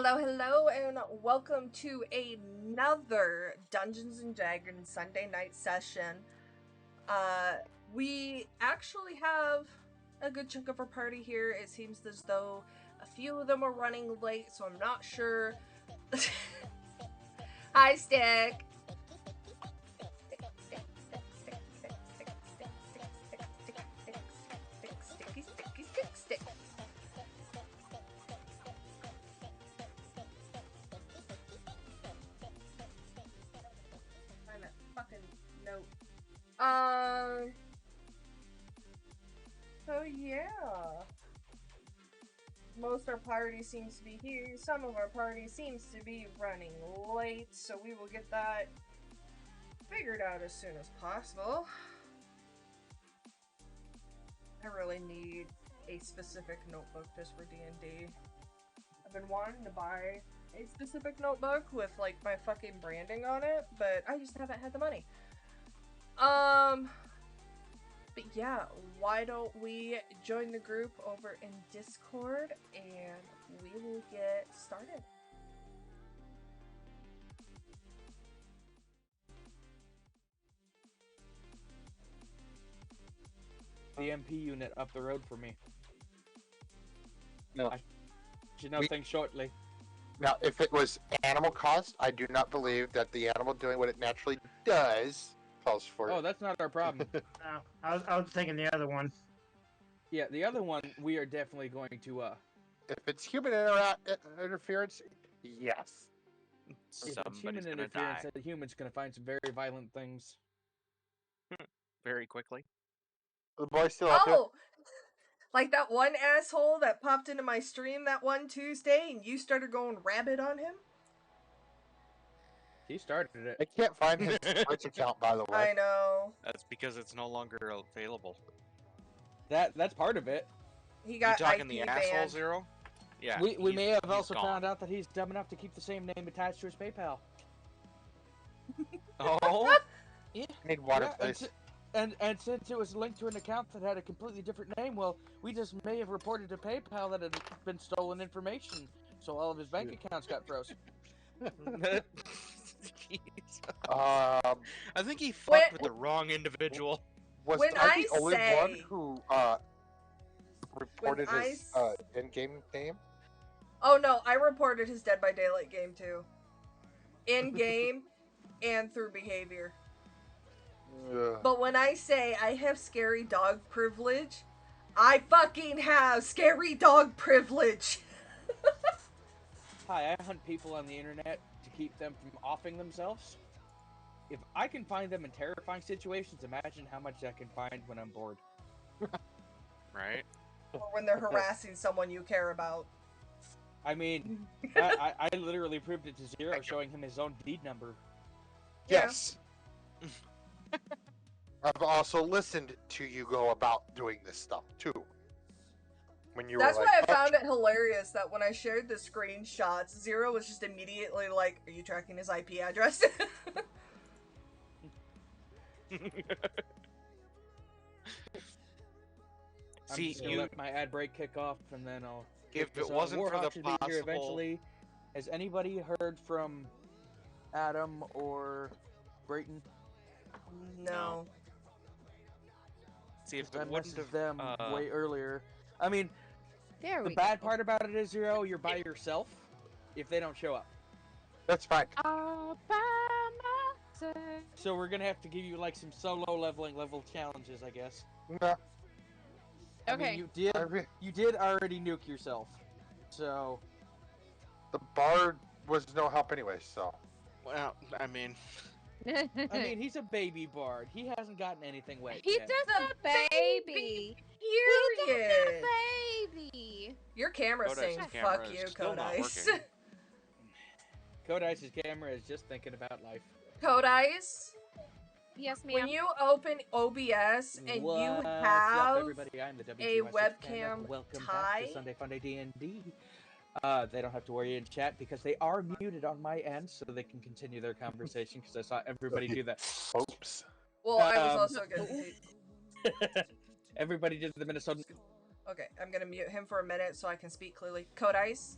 Hello, hello, and welcome to another Dungeons and Dragons Sunday night session. We actually have a good chunk of our party here. It seems as though a few of them are running late, so I'm not sure. Hi, Stick. Stick. Find that fucking note. Oh yeah. Most of our party seems to be here. Some of our party seems to be running late, so we will get that figured out as soon as possible. I really need a specific notebook just for D&D. I've been wanting to buy a specific notebook with like my fucking branding on it, but I just haven't had the money. But yeah, why don't we join the group over in Discord and we will get started. The MP unit up the road for me. No. I should know things shortly. Now, if it was animal caused, I do not believe that the animal doing what it naturally does calls for Oh, that's not our problem. No, I was thinking the other one. Yeah, the other one we are definitely going to. If it's human interference, yes. If it's Somebody's human gonna interference, die the human's gonna find some very violent things. very quickly. The boy's still out there. Oh! Like that one asshole that popped into my stream that one Tuesday and you started going rabid on him? He started it. I can't find his Twitch account, by the way. I know. That's because it's no longer available. That's part of it. He You got talking IP the banned. asshole Zero? Yeah. We may have he's also gone. found out that he's dumb enough to keep the same name attached to his PayPal. Oh. Yeah. I need water, Yeah, please. And since it was linked to an account that had a completely different name, well, we just may have reported to PayPal that it had been stolen information, so all of his bank accounts got frozen. I think he fucked When- with the wrong individual. Was when I I the only one say- who reported when his in-game name? Oh no, I reported his Dead by Daylight game too. In game and through behavior. But when I say I have scary dog privilege, I fucking have scary dog privilege. Hi, I hunt people on the internet to keep them from offing themselves. If I can find them in terrifying situations, imagine how much I can find when I'm bored. Right? Or when they're harassing someone you care about. I mean, I literally proved it to Zero, showing him his own deed number. Yes. I've also listened to you go about doing this stuff too. When you That's were why like, I found it hilarious that when I shared the screenshots, Zero was just immediately like, "Are you tracking his IP address?" I'm See, just gonna let my ad break kick off, and then I'll. if because, it wasn't for Warhawk the should be here possible, eventually. Has anybody heard from Adam or Brayton? No. see if I it wouldn't messaged have them way earlier. I mean, There the we bad go. part about it is, Zero, you're by yourself if they don't show up. that's fine. All by myself. So we're gonna have to give you like some solo level challenges, I guess. No, I Okay. mean, I re- you did already nuke yourself, so the bard was no help anyway, so. well, I mean, I mean, he's a baby bard. He hasn't gotten anything wet He's yet. just a baby. He's Period. just a baby. Your camera's Kodai's saying camera "fuck is you, still not Kodais." working. Kodai's camera is just thinking about life. Kodais, Yes, ma'am. when you open OBS and What's you up, have everybody? I'm the a WGY6 webcam Panda. Welcome back tie? to Sunday Funday D&D. They don't have to worry in chat because they are muted on my end, so they can continue their conversation. Because I saw everybody do that. Oops. Well, I was Um, also gonna. Everybody did the Minnesota. Okay, I'm gonna mute him for a minute so I can speak clearly. Kodais,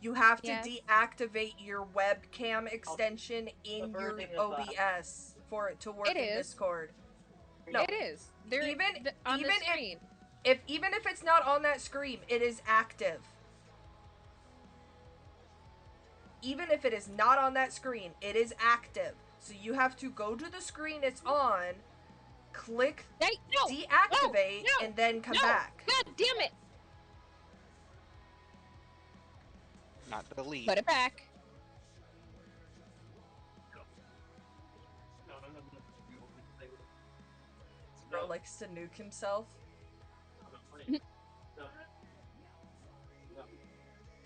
You have to Yes. deactivate your webcam extension in your OBS for it to work It in is. Discord. No, It is. There, on even the screen. even if it's not on that screen, it is active. Even if it is not on that screen, it is active. So you have to go to the screen it's on, click deactivate, and then come back. God damn it! Not delete. Put it back. Bro likes to nuke himself.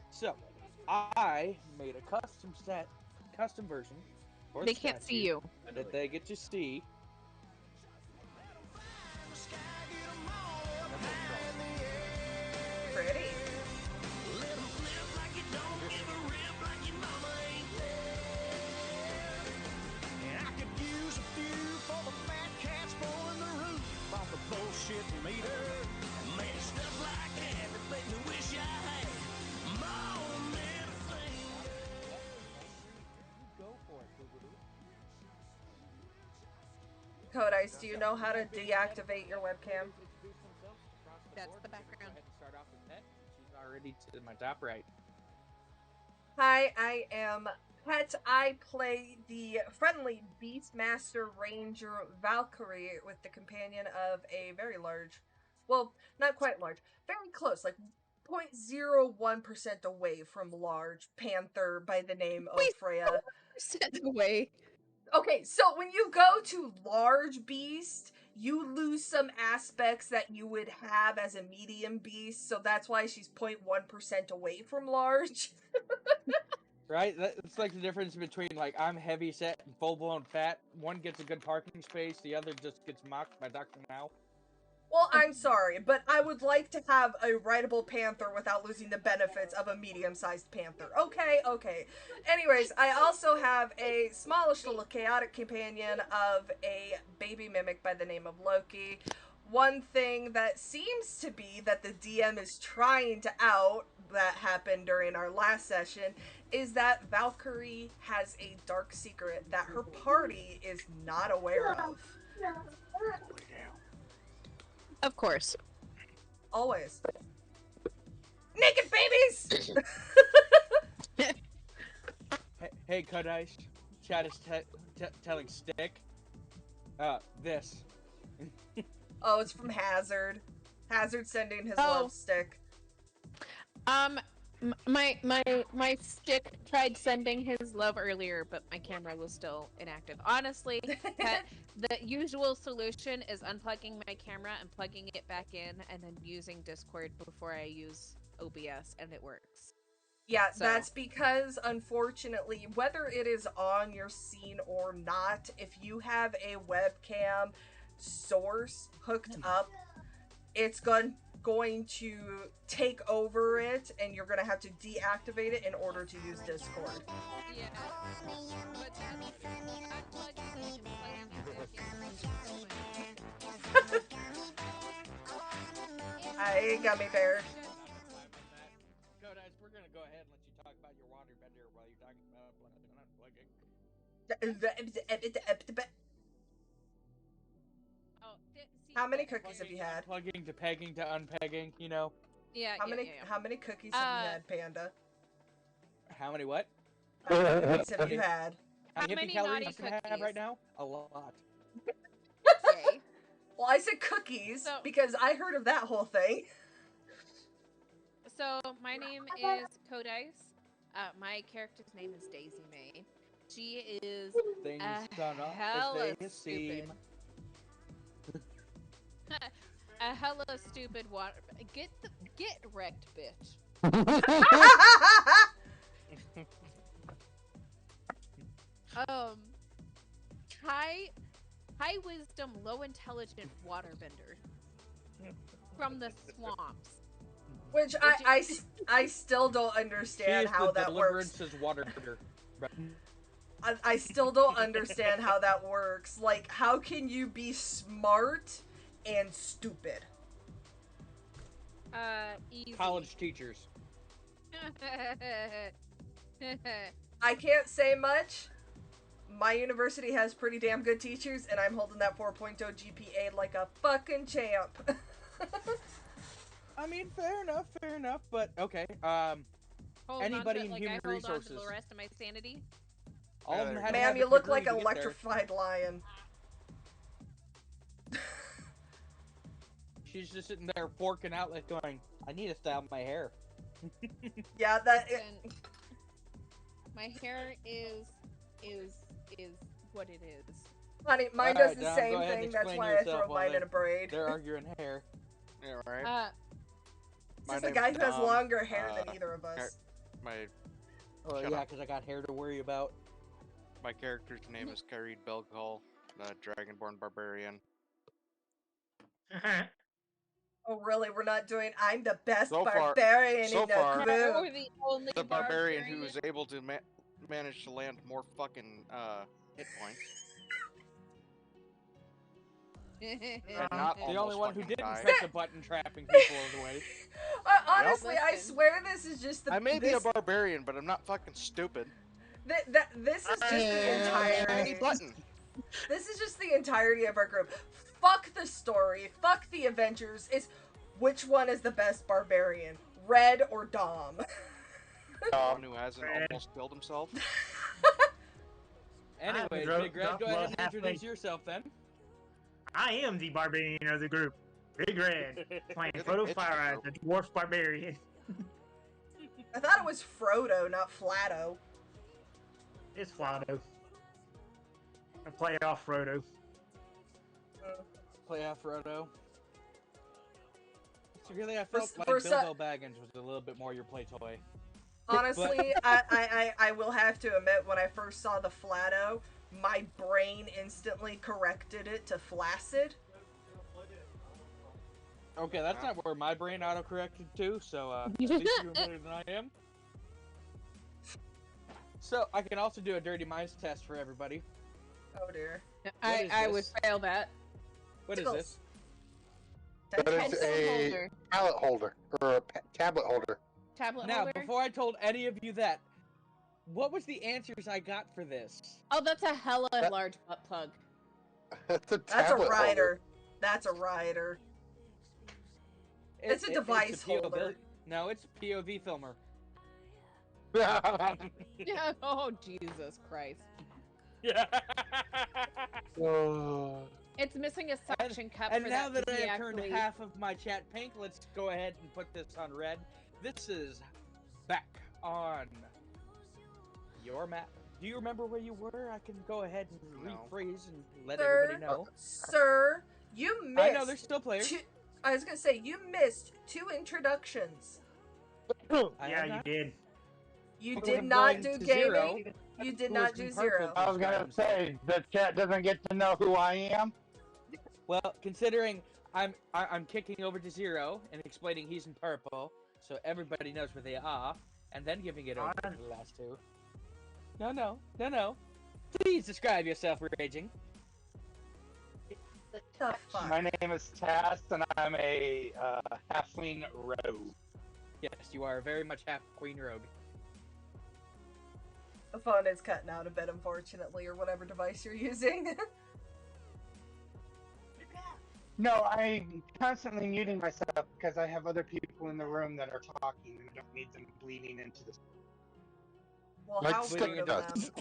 So, I made a custom version for They the can't see statue you. that they get to see. Pretty. Code Ice, do you know how to deactivate your webcam? That's the background. Go ahead and start off with Pet. She's already to my top right. Hi, I am Pet. I play the friendly Beastmaster Ranger Valkyrie with the companion of a very large, well, not quite large, very close, like 0.01% away from large panther by the name of Freya. Percent away. Okay, so when you go to large beast, you lose some aspects that you would have as a medium beast, so that's why she's 0.1% away from large. Right? It's like the difference between, like, I'm heavy set and full blown fat. One gets a good parking space, the other just gets mocked by Dr. Now. Well, I'm sorry, but I would like to have a rideable panther without losing the benefits of a medium-sized panther. Okay. Anyways, I also have a smallish little chaotic companion of a baby mimic by the name of Loki. One thing that seems to be that the DM is trying to out, that happened during our last session, is that Valkyrie has a dark secret that her party is not aware of. Of course. Always. Naked babies! Hey, Cut Ice. Chat is telling Stick. This. Oh, it's from Hazard. Hazard sending his Oh. love stick. My stick tried sending his love earlier, but my camera was still inactive. Honestly, the usual solution is unplugging my camera and plugging it back in, and then using Discord before I use OBS, and it works. Yeah, so. That's because, unfortunately, whether it is on your scene or not, if you have a webcam source hooked up, it's going to take over it, and you're going to have to deactivate it in order to use Discord. Yeah. But unplugging and plugging it back in. Hi, Gummy Bear. Codice, we're gonna go ahead and let you talk about your water bender while you're talking about unplugging. How many cookies have you had? Plugging to pegging to unpegging, you know. Yeah. How many cookies have you had, Panda? How many what? How many cookies have you had? How many calories do I have right now? A lot. Yay. Well, I said cookies because I heard of that whole thing. So, my name is Codice. My character's name is Daisy May. She is hella stupid. A hella stupid water. Get wrecked, bitch. High wisdom, low intelligent waterbender from the swamps. Which I still don't understand how that works. She is the Deliverance's waterbender. I still don't understand how that works. Like, how can you be smart and stupid? Easy. College teachers. I can't say much. My university has pretty damn good teachers, and I'm holding that 4.0 GPA like a fucking champ. I mean, fair enough, but okay. Hold Anybody on to in it like human I hold on to resources. the rest of my sanity. All of them had to Ma'am, have you a look degree like an to get there. electrified lion. She's just sitting there forking out like going, I need to style my hair. Yeah, that... My hair is what it is. Honey, mine does Alright, the Dom, same go ahead and thing, that's explain why I yourself throw while mine in a braid. they're arguing hair. Yeah, right. Just the guy who has longer hair than either of us. Oh Shut yeah, up. because I got hair to worry about. My character's name is Kareed Belgall, the Dragonborn Barbarian. Oh really, we're not doing I'm the best So far- barbarian so in the far- group. Or the only The barbarian who is able to manage to land more fucking hit points. And not The only one who fucking didn't die. press a button trapping people away. Honestly, I Listen. swear this is just the... I may be a barbarian, but I'm not fucking stupid. This is just the entirety. Tiny button. This is just the entirety of our group. Fuck the story. Fuck the Avengers. It's which one is the best barbarian, Red or Dom? The one who hasn't almost killed himself. Anyways, Big Red, go ahead and introduce yourself then. I am the barbarian of the group. Big Red, playing You're the Frodo bitch of the Fire, the dwarf barbarian. I thought it was Frodo, not Flatto. It's Frodo. I play off Frodo. Play off Frodo. So really, I felt like for Bilbo Baggins was a little bit more your play toy. Honestly, I will have to admit, when I first saw the Flatto, my brain instantly corrected it to Flaccid. Okay, that's not where my brain auto-corrected to, so at least you're better than I am. So, I can also do a Dirty Minds test for everybody. Oh dear. I would fail that. What is this? That is a pallet holder, or a tablet holder. Tablet Now, holder? before I told any of you that, what was the answers I got for this? Oh, that's a hella large butt plug. That's a That's a tablet rider. holder. That's a rider. It's a device holder. No, it's a POV filmer. Yeah. Oh, Jesus Christ. Yeah. It's missing a suction cup And for now that to I be have turned actually... half of my chat pink, let's go ahead and put this on red. This is back on your map. Do you remember where you were? I can go ahead and rephrase and let everybody know. Sir, you missed... I know, there's still players. I was gonna say, you missed 2 introductions. Yeah, you did. You did not do gaming. You did not do Zero. I was gonna say, the chat doesn't get to know who I am. Well, considering I'm kicking over to Zero and explaining he's in purple, so everybody knows where they are, and then giving it over to the last two. No. Please describe yourself, Raging. The fuck? My name is Tass, and I'm a halfling rogue. Yes, you are very much half queen rogue. The phone is cutting out a bit, unfortunately, or whatever device you're using. No, I'm constantly muting myself because I have other people in the room that are talking and I don't need them bleeding into this. Well, Like how stick rude of them. does.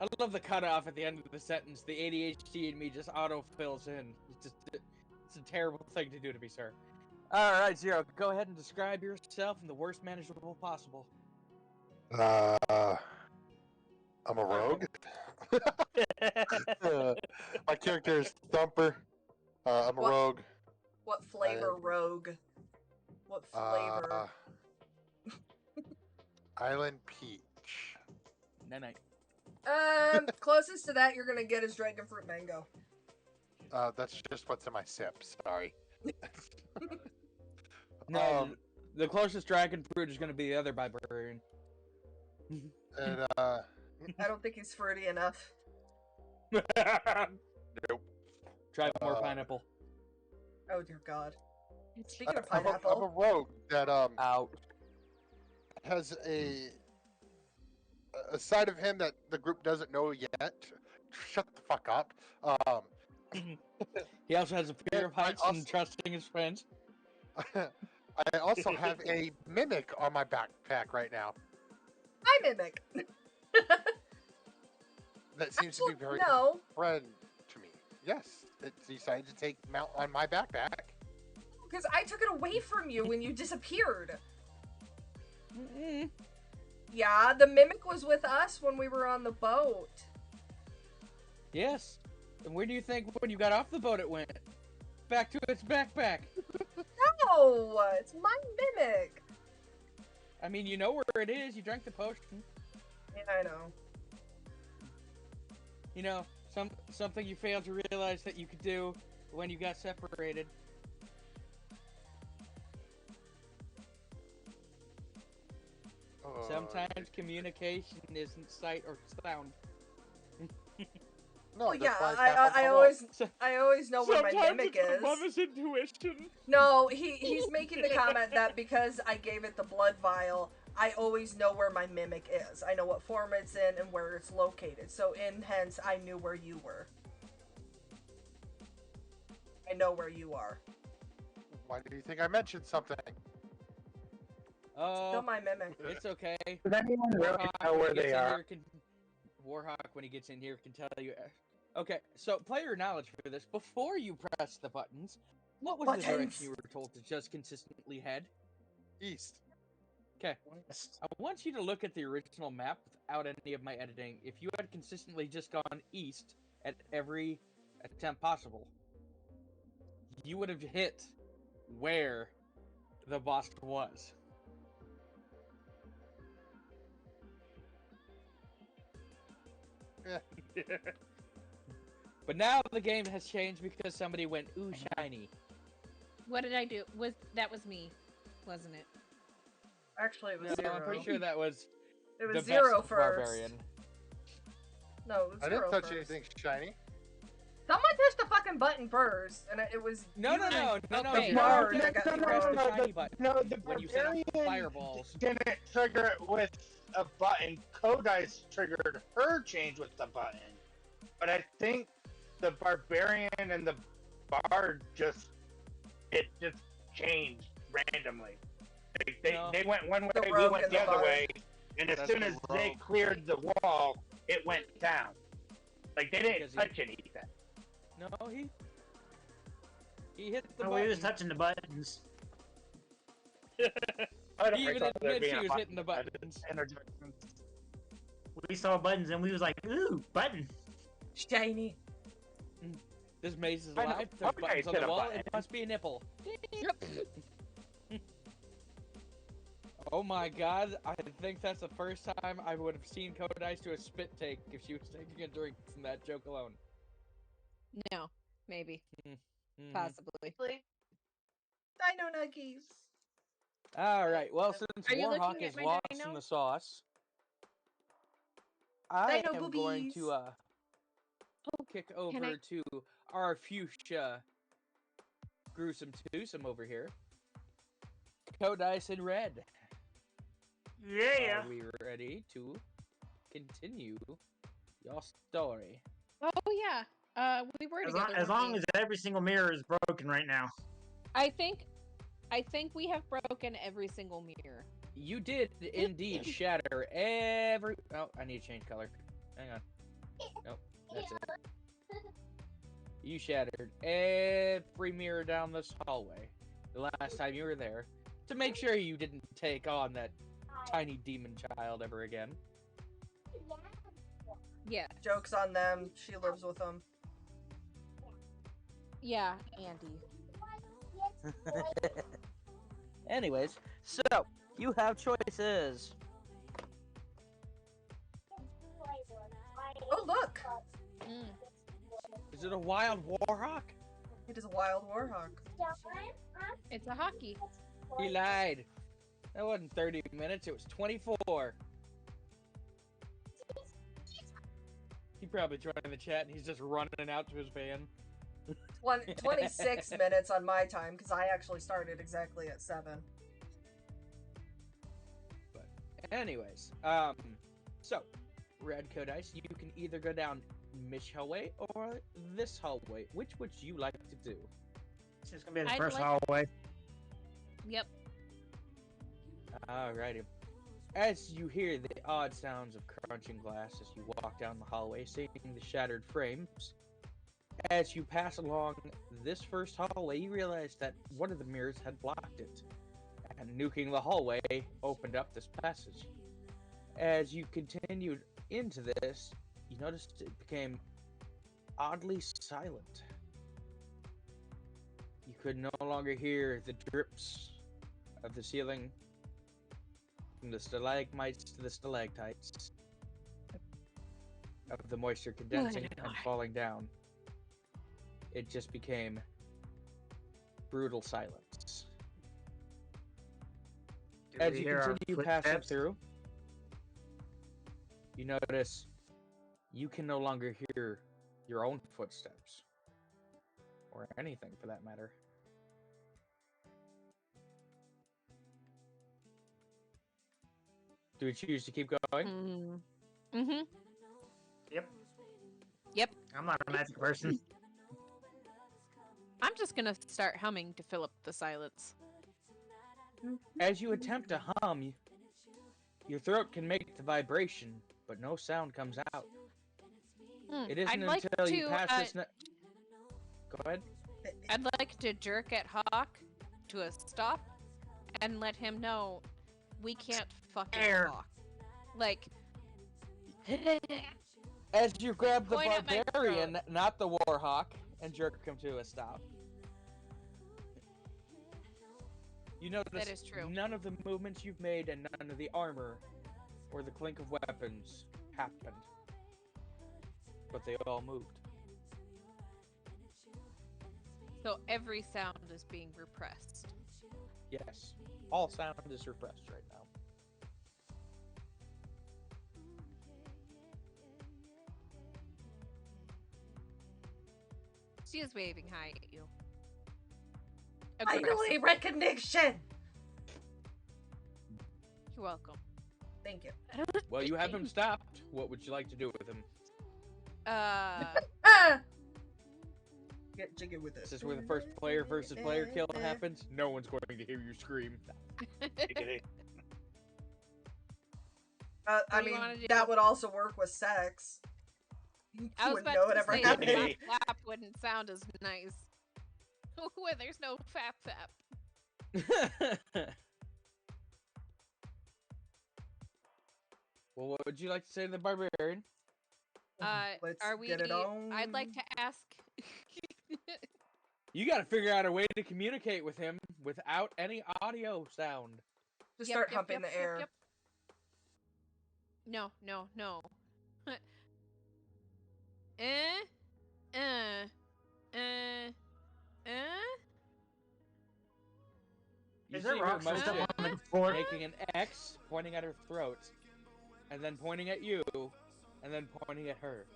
I love the cutoff at the end of the sentence. The ADHD in me just auto-fills in. It's a terrible thing to do to me, sir. Alright, Zero, go ahead and describe yourself in the worst manageable possible. I'm a rogue. My character is Thumper. I'm a rogue. What flavor rogue? What flavor? Island Peach. Night. Closest to that you're gonna get is Dragon Fruit Mango. That's just what's in my sip. Sorry. No, the closest dragon fruit is going to be the other barbarian. And I don't think he's fruity enough. nope. Try more pineapple. Oh dear God. Speaking of I'm a pineapple, rogue that Out. has a side of him that the group doesn't know yet. Shut the fuck up. He also has a fear of heights and trusting his friends. I also have a mimic on my backpack right now. I mimic. That seems to be very No, friend to me. Yes, it decided to take mount on my backpack. because I took it away from you when you disappeared. Mm-mm. Yeah, the mimic was with us when we were on the boat. Yes. And where do you think when you got off the boat it went? Back to its backpack. No, it's my mimic. I mean, you know where it is. You drank the potion. Yeah, I know. You know, something you failed to realize that you could do when you got separated. Sometimes communication isn't sight or sound. No, Well, yeah, that's why I always know where my mimic is. Mama's intuition. No, he's making the comment that because I gave it the blood vial, I always know where my mimic is. I know what form it's in and where it's located. So, hence, I knew where you were. I know where you are. Why do you think I mentioned something? Oh, Still my mimic. it's okay. Does anyone really know where they are? Warhawk, when he gets in here, can tell you. Okay, so player knowledge for this. Before you press the buttons, what was the direction you were told to just consistently head? East. Okay. I want you to look at the original map without any of my editing. If you had consistently just gone east at every attempt possible, you would have hit where the boss was. But now the game has changed because somebody went, ooh, shiny. What did I do? That was me, wasn't it? Actually, it was No, zero. I'm pretty sure that was It was the zero best first. barbarian. No, it was I zero didn't touch first. anything shiny. Someone pushed the fucking button first, and it was No. you You pressed pressed the the shiny button No, the when you set off barbarian fireballs. didn't trigger it with a button. Kodai's triggered her change with the button. But I think the barbarian and the bard just changed randomly. They went one way, we went the other way, and as soon as they cleared the wall, it went down. Like, they didn't touch anything. No, he hit the Oh, button. he was touching the buttons. I don't He even recall there admits being he a was hitting the button. buttons. We saw buttons and we was like, ooh, button. shiny. This maze is I know. alive. There's Okay, buttons on hit the a wall. button. It must be a nipple. Oh my god, I think that's the first time I would have seen Kodai do a spit take if she was taking a drink from that joke alone. No, maybe, Mm-hmm. possibly. Dino Nuggies. Alright, well, since Are you Warhawk looking at is my lost dino? in the sauce, I Dino am going boobies. to kick over to our fuchsia gruesome twosome over here. Kodai in red. Yeah. Are we ready to continue your story? Oh yeah. We were together. As long as every single mirror is broken right now. I think we have broken every single mirror. You did indeed shatter every. Oh, I need to change color. Hang on. Nope, that's it. You shattered every mirror down this hallway the last time you were there to make sure you didn't take on that tiny demon child ever again. Yeah. Joke's on them. She lives with them. Yeah, Andy. Anyways, so you have choices. Oh, look! Is it a wild warhawk? It is a wild warhawk. It's a hockey. He lied. That wasn't 30 minutes, it was 24. He probably joined the chat and he's just running out to his van. 26 minutes on my time, because I actually started exactly at 7. But Anyways, so Red Codice, you can either go down Mish hallway or this hallway. Which would you like to do? It's just gonna be the I'd first like- hallway. Yep. Alrighty. As you hear the odd sounds of crunching glass as you walk down the hallway, seeing the shattered frames, as you pass along this first hallway, you realize that one of the mirrors had blocked it, and nuking the hallway opened up this passage. As you continued into this, you noticed it became oddly silent. You could no longer hear the drips of the ceiling, from the stalagmites to the stalactites, of the moisture condensing and falling down. It just became brutal silence. As you continue passing through, you notice you can no longer hear your own footsteps, or anything for that matter. Do we choose to keep going? Mm-hmm. Yep. Yep. I'm not a magic person. I'm just gonna start humming to fill up the silence. As you attempt to hum, your throat can make the vibration, but no sound comes out. It isn't I'd like until you to, pass this. Go ahead. I'd like to jerk at Hawk to a stop and let him know we can't fucking talk. Like, As you grab the Point at my barbarian, not the warhawk, and jerk him to a stop. You notice that is true. none of the movements you've made and none of the armor or the clink of weapons happened. But they all moved. So every sound is being repressed. Yes. All sound is repressed right now. She is waving hi at you. Finally, recognition! You're welcome. Thank you. Well, you have him stopped. What would you like to do with him? Ah! Get jiggy with it. This is where the first player versus player kill happens. No one's going to hear you scream. I mean, that would also work with sex. I was wouldn't about know to it ever say happened. flap flap wouldn't sound as nice when there's no fap fap. Well, what would you like to say to the barbarian? Let's Are we? get it on. I'd like to ask. You got to figure out a way to communicate with him without any audio sound. Just start humping the air. No. You Is see there her rocks and stuff motion, on the floor? making an X, pointing at her throat, and then pointing at you, and then pointing at her.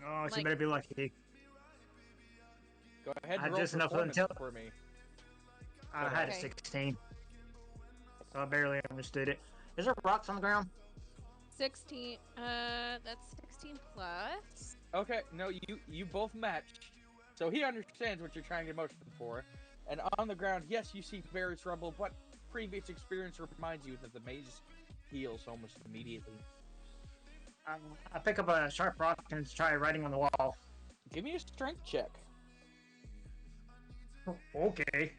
Oh, she better be lucky. Go ahead I and roll just enough performance until- for me. I had a 16. So I barely understood it. Is there rocks on the ground? 16. That's 16 plus. Okay, no, you both match. So he understands what you're trying to motion for. And on the ground, yes, you see various rubble, but previous experience reminds you that the maze heals almost immediately. I pick up a sharp rock and try writing on the wall. Give me a strength check. Okay.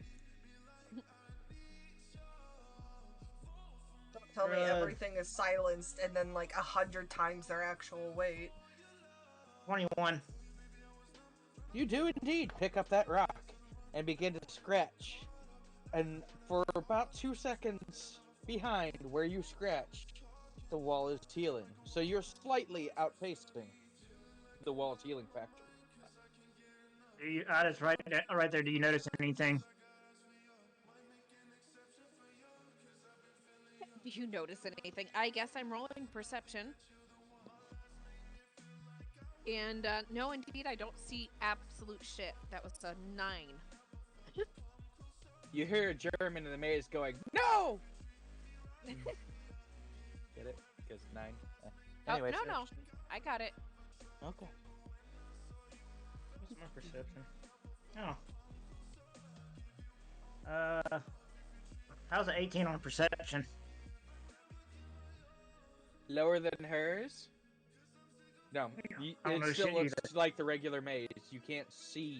Don't tell me everything is silenced and then like 100 times their actual weight. 21. You do indeed pick up that rock and begin to scratch. And for about 2 seconds behind where you scratched, the wall is healing. So you're slightly outpacing the wall's healing factor. That's right there. Do you notice anything? Do you notice anything? I guess I'm rolling perception. And no, indeed, I don't see absolute shit. That was a 9. You hear a German in the maze going, "No! Get it? Because 9. Oh, Anyways, no. I got it. Okay. What's my perception? Oh. How's an 18 on perception? Lower than hers? No, I don't it know still shit looks either. like the regular maze. You can't see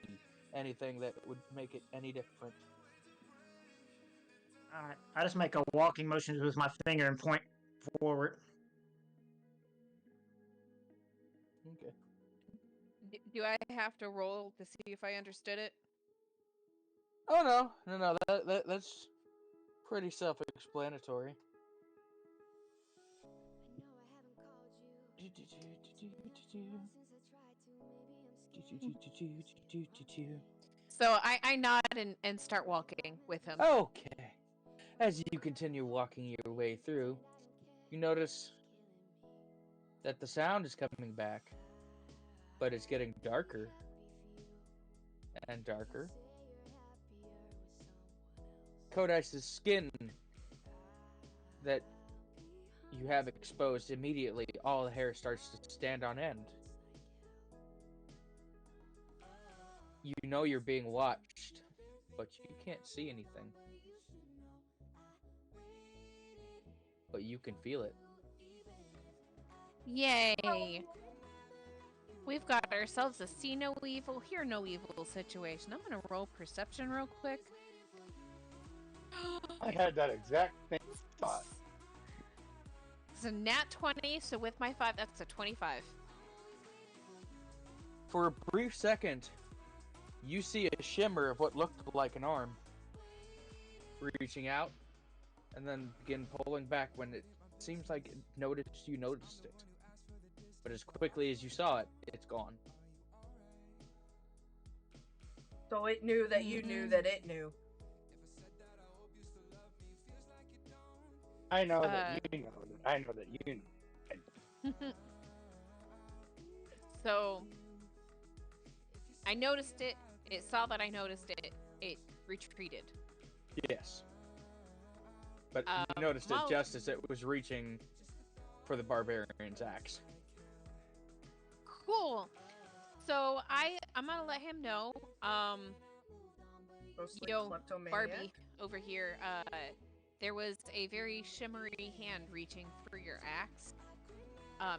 anything that would make it any different. Alright, I just make a walking motion with my finger and point forward. Okay. Do I have to roll to see if I understood it? Oh no, that's pretty self-explanatory. So I nod and start walking with him. Okay. As you continue walking your way through, you notice that the sound is coming back, but it's getting darker and darker. Kodice's skin that you have exposed, immediately all the hair starts to stand on end. You know you're being watched, but you can't see anything. But you can feel it. Yay! We've got ourselves a see no evil, hear no evil situation. I'm gonna roll perception real quick. I had that exact same thought. It's a nat 20, so with my 5, that's a 25. For a brief second, you see a shimmer of what looked like an arm reaching out and then begin pulling back when it seems like you noticed it. But as quickly as you saw it, it's gone. So it knew that you knew that it knew. I know that you know that I know that you know. So I noticed it. It saw that I noticed it. It retreated. Yes. But you noticed it just as it was reaching for the barbarian's axe. Cool. So I'm gonna let him know. Barbie over here. There was a very shimmery hand reaching for your axe.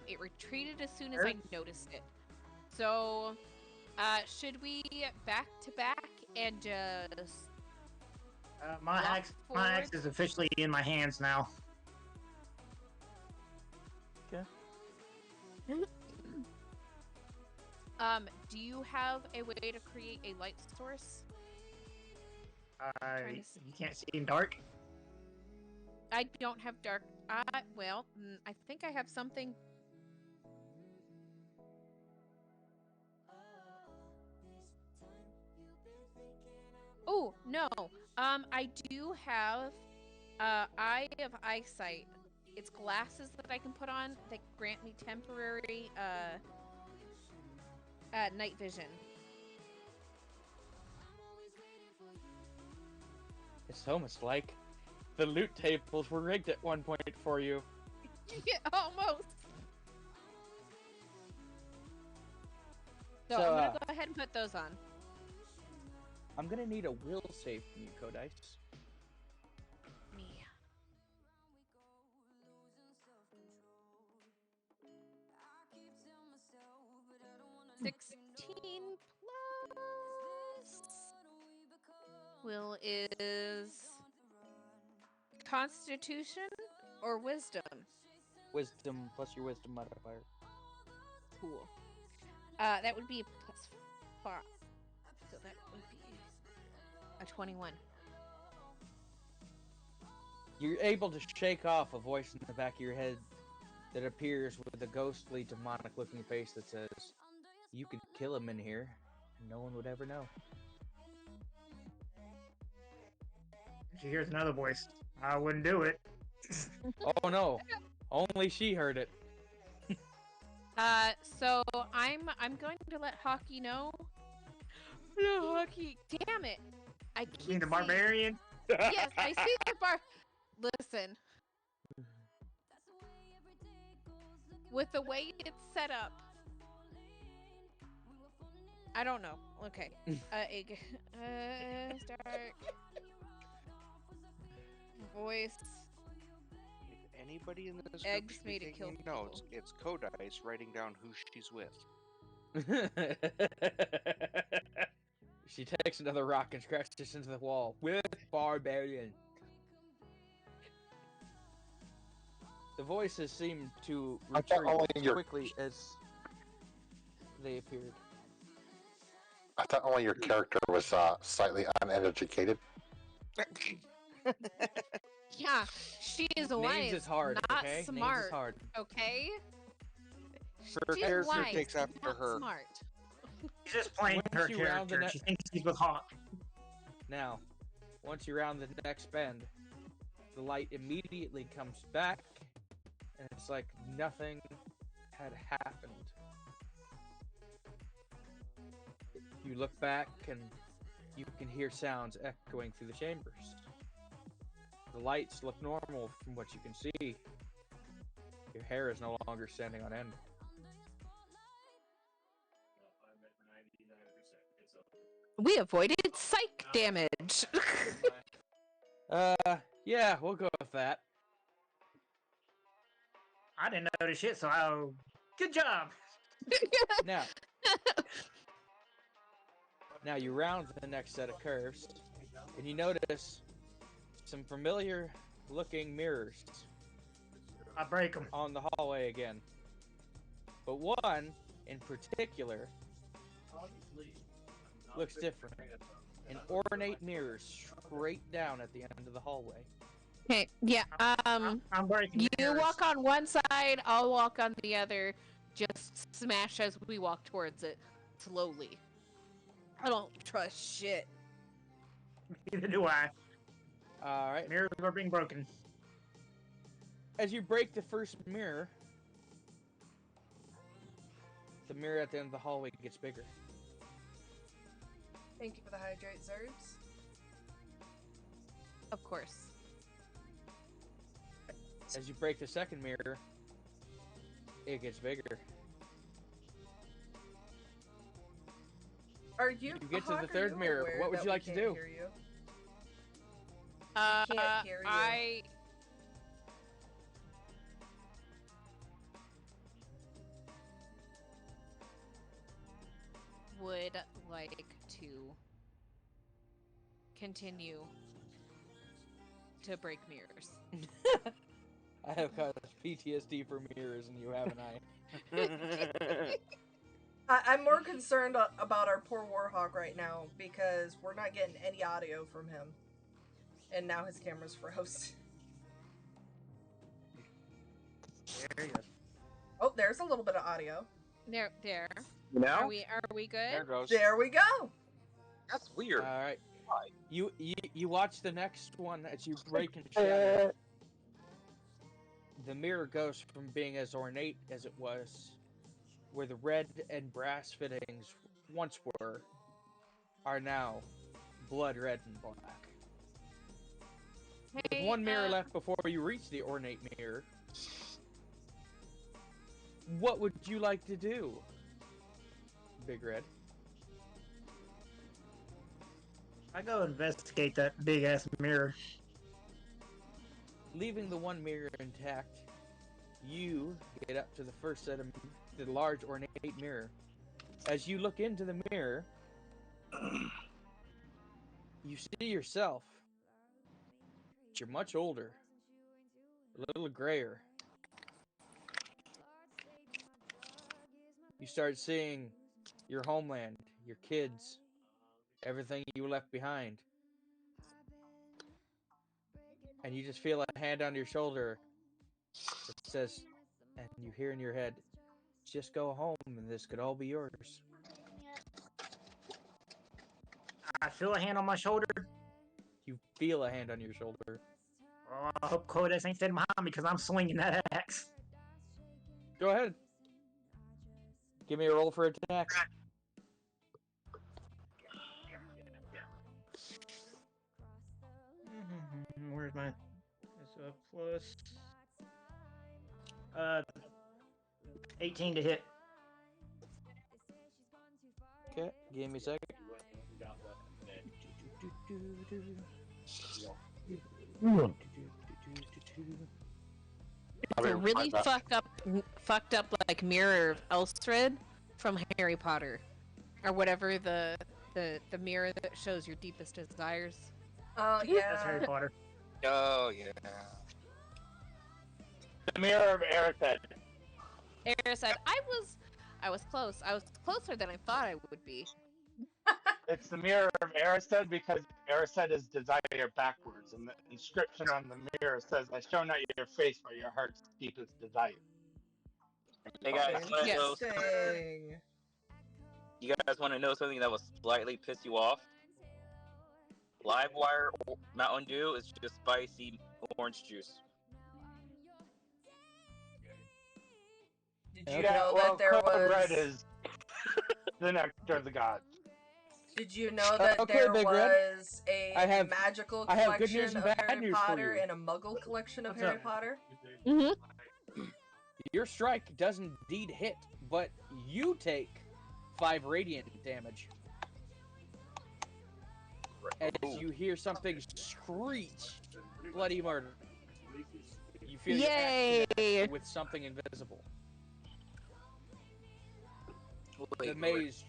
It retreated as soon as I noticed it. So, should we back to back and just My axe is officially in my hands now. Okay. Do you have a way to create a light source? You can't see in dark? I don't have dark. Well, I think I have something. Oh, no. I do have Eye of Eyesight. It's glasses that I can put on that grant me temporary night vision. It's almost like the loot tables were rigged at one point for you. Yeah, almost. So I'm gonna go ahead and put those on. I'm gonna need a will save from you, Kodice. Me. 16 plus. Will is Constitution or Wisdom? Wisdom plus your wisdom modifier. Cool. That would be plus 5. So that would be a 21. You're able to shake off a voice in the back of your head that appears with a ghostly, demonic-looking face that says, "You could kill him in here, and no one would ever know." She hears another voice. I wouldn't do it. Oh no! Only she heard it. So I'm going to let Hockey know. No, Hockey. Damn it! I keep You mean the barbarian? Yes, I see the bar. Listen, with the way it's set up, I don't know. Okay. Start voice. If anybody in this group Eggs should be made it kill taking people. notes, it's Codice writing down who she's with. She takes another rock and scratches into the wall with Barbarian. The voices seem to retreat as quickly as they appeared. I thought only your character was slightly uneducated. Yeah, she is wise, Names is hard, not okay? smart. Names is hard. Okay. Her She's character wise, takes after not her. smart. She's just playing Once her you round the character. She thinks she's with Hawk. Now, once you round the next bend, the light immediately comes back, and it's like nothing had happened. You look back, and you can hear sounds echoing through the chambers. The lights look normal from what you can see. Your hair is no longer standing on end. We avoided psych damage. Yeah, we'll go with that. I didn't notice shit, so good job. Now you round the next set of curves, and you notice some familiar looking mirrors I break them. on the hallway again. But one, in particular, looks different. An ornate mirror straight down at the end of the hallway. Okay, yeah, I'm breaking you mirrors. walk on one side, I'll walk on the other. Just smash as we walk towards it, slowly. I don't trust shit. Neither do I. Alright. Mirrors are being broken. As you break the first mirror, the mirror at the end of the hallway gets bigger. Thank you for the hydrate, Zerbs. Of course. As you break the second mirror, it gets bigger. Are you? You get to Hawk, the third mirror. What would you like to do? Hear you? Can't hear you. I would like to continue to break mirrors. I have caused PTSD for mirrors, and you haven't I'm more concerned about our poor Warhawk right now because we're not getting any audio from him. And now his camera's froze. There he is. Oh, there's a little bit of audio. There. You know? Are we good? There goes. There we go. That's weird. All right. You watch the next one as you break and shatter. The mirror goes from being as ornate as it was, where the red and brass fittings once were, are now blood red and black. Hey, With one mirror left before you reach the ornate mirror, what would you like to do, Big Red? I go investigate that big ass mirror. Leaving the one mirror intact, you get up to the first set of the large ornate mirror. As you look into the mirror, you see yourself. But you're much older, a little grayer. You start seeing your homeland, your kids, everything you left behind. And you just feel a hand on your shoulder that says, and you hear in your head, just go home and this could all be yours. I feel a hand on my shoulder. You feel a hand on your shoulder. Oh, I hope Kodex ain't standing behind me because I'm swinging that axe. Go ahead. Give me a roll for attack. Where's my... It's a plus... 18 to hit. Okay, give me a second. It's a really fucked up like mirror of Elstrad from Harry Potter, or whatever the mirror that shows your deepest desires. Oh yeah. That's Harry Potter. Oh yeah. The mirror of Erised. Era said, I was close. I was closer than I thought I would be. It's the mirror of Erised because Erised is desire backwards, and the inscription on the mirror says, "I show not your face, but your heart's deepest desire." Hey guys, Interesting. you guys want to know something that will slightly piss you off? Livewire Mountain Dew is just spicy orange juice. Did you know that there Code Red was? is the nectar of the gods. Did you know that Okay, there Big Red. was a I have- magical I have good news collection and of bad Harry news for Potter you. and a Muggle collection of What's Harry up? Potter? Mm-hmm. Your strike does indeed hit, but you take 5 radiant damage. As you hear something screech, bloody murder. You feel your axe connect with something invisible. The maze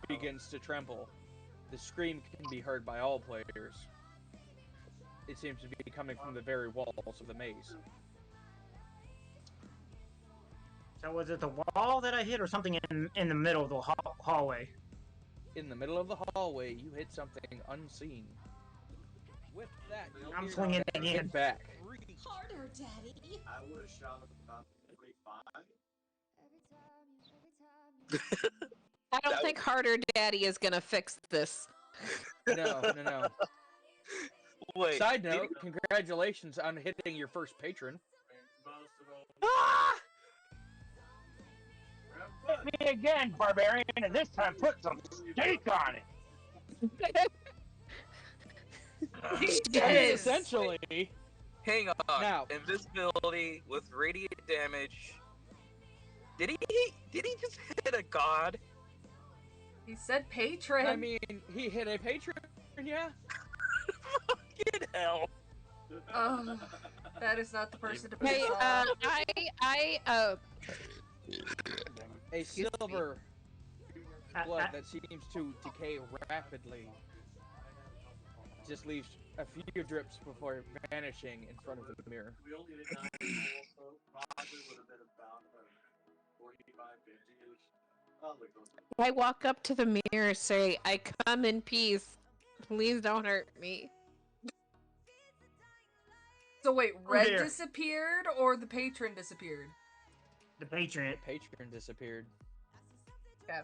begins to tremble. The scream can be heard by all players. It seems to be coming from the very walls of the maze. So was it the wall that I hit, or something in the middle of the hallway? In the middle of the hallway, you hit something unseen. With that, I'm hear swinging that again. hit back. Harder, Daddy. I would have shot about 45. I don't think Harder Daddy is gonna fix this. No. Wait. Side note, congratulations on hitting your first patron. Ah! Hit me again, barbarian, and this time put some steak on it. Essentially. Hang on. Now, Invisibility with radiant damage. Did he just hit a god? He said patron. I mean, he hit a patron, yeah? Fucking hell. Oh, that is not the person to piss Hey, off. A silver blood that seems to decay rapidly. Just leaves a few drips before vanishing in front of the mirror. We only did 9 so probably would have been about 45, 50-ish. Probably close to I walk up to the mirror, say, I come in peace. Please don't hurt me. So wait, Red dear. disappeared or the patron disappeared? The patron. The patron disappeared. Okay.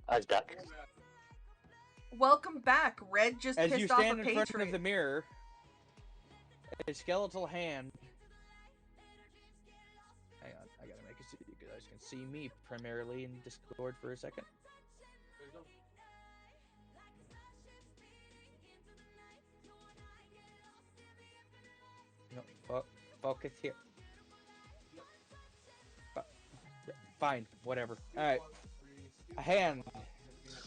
I was back. Welcome back. Red just As you pissed off a stand in patron. front of the mirror, a skeletal hand. Hang on, I gotta make it so you guys can see me primarily in Discord for a second. No, focus here. Fine, whatever. Alright. A hand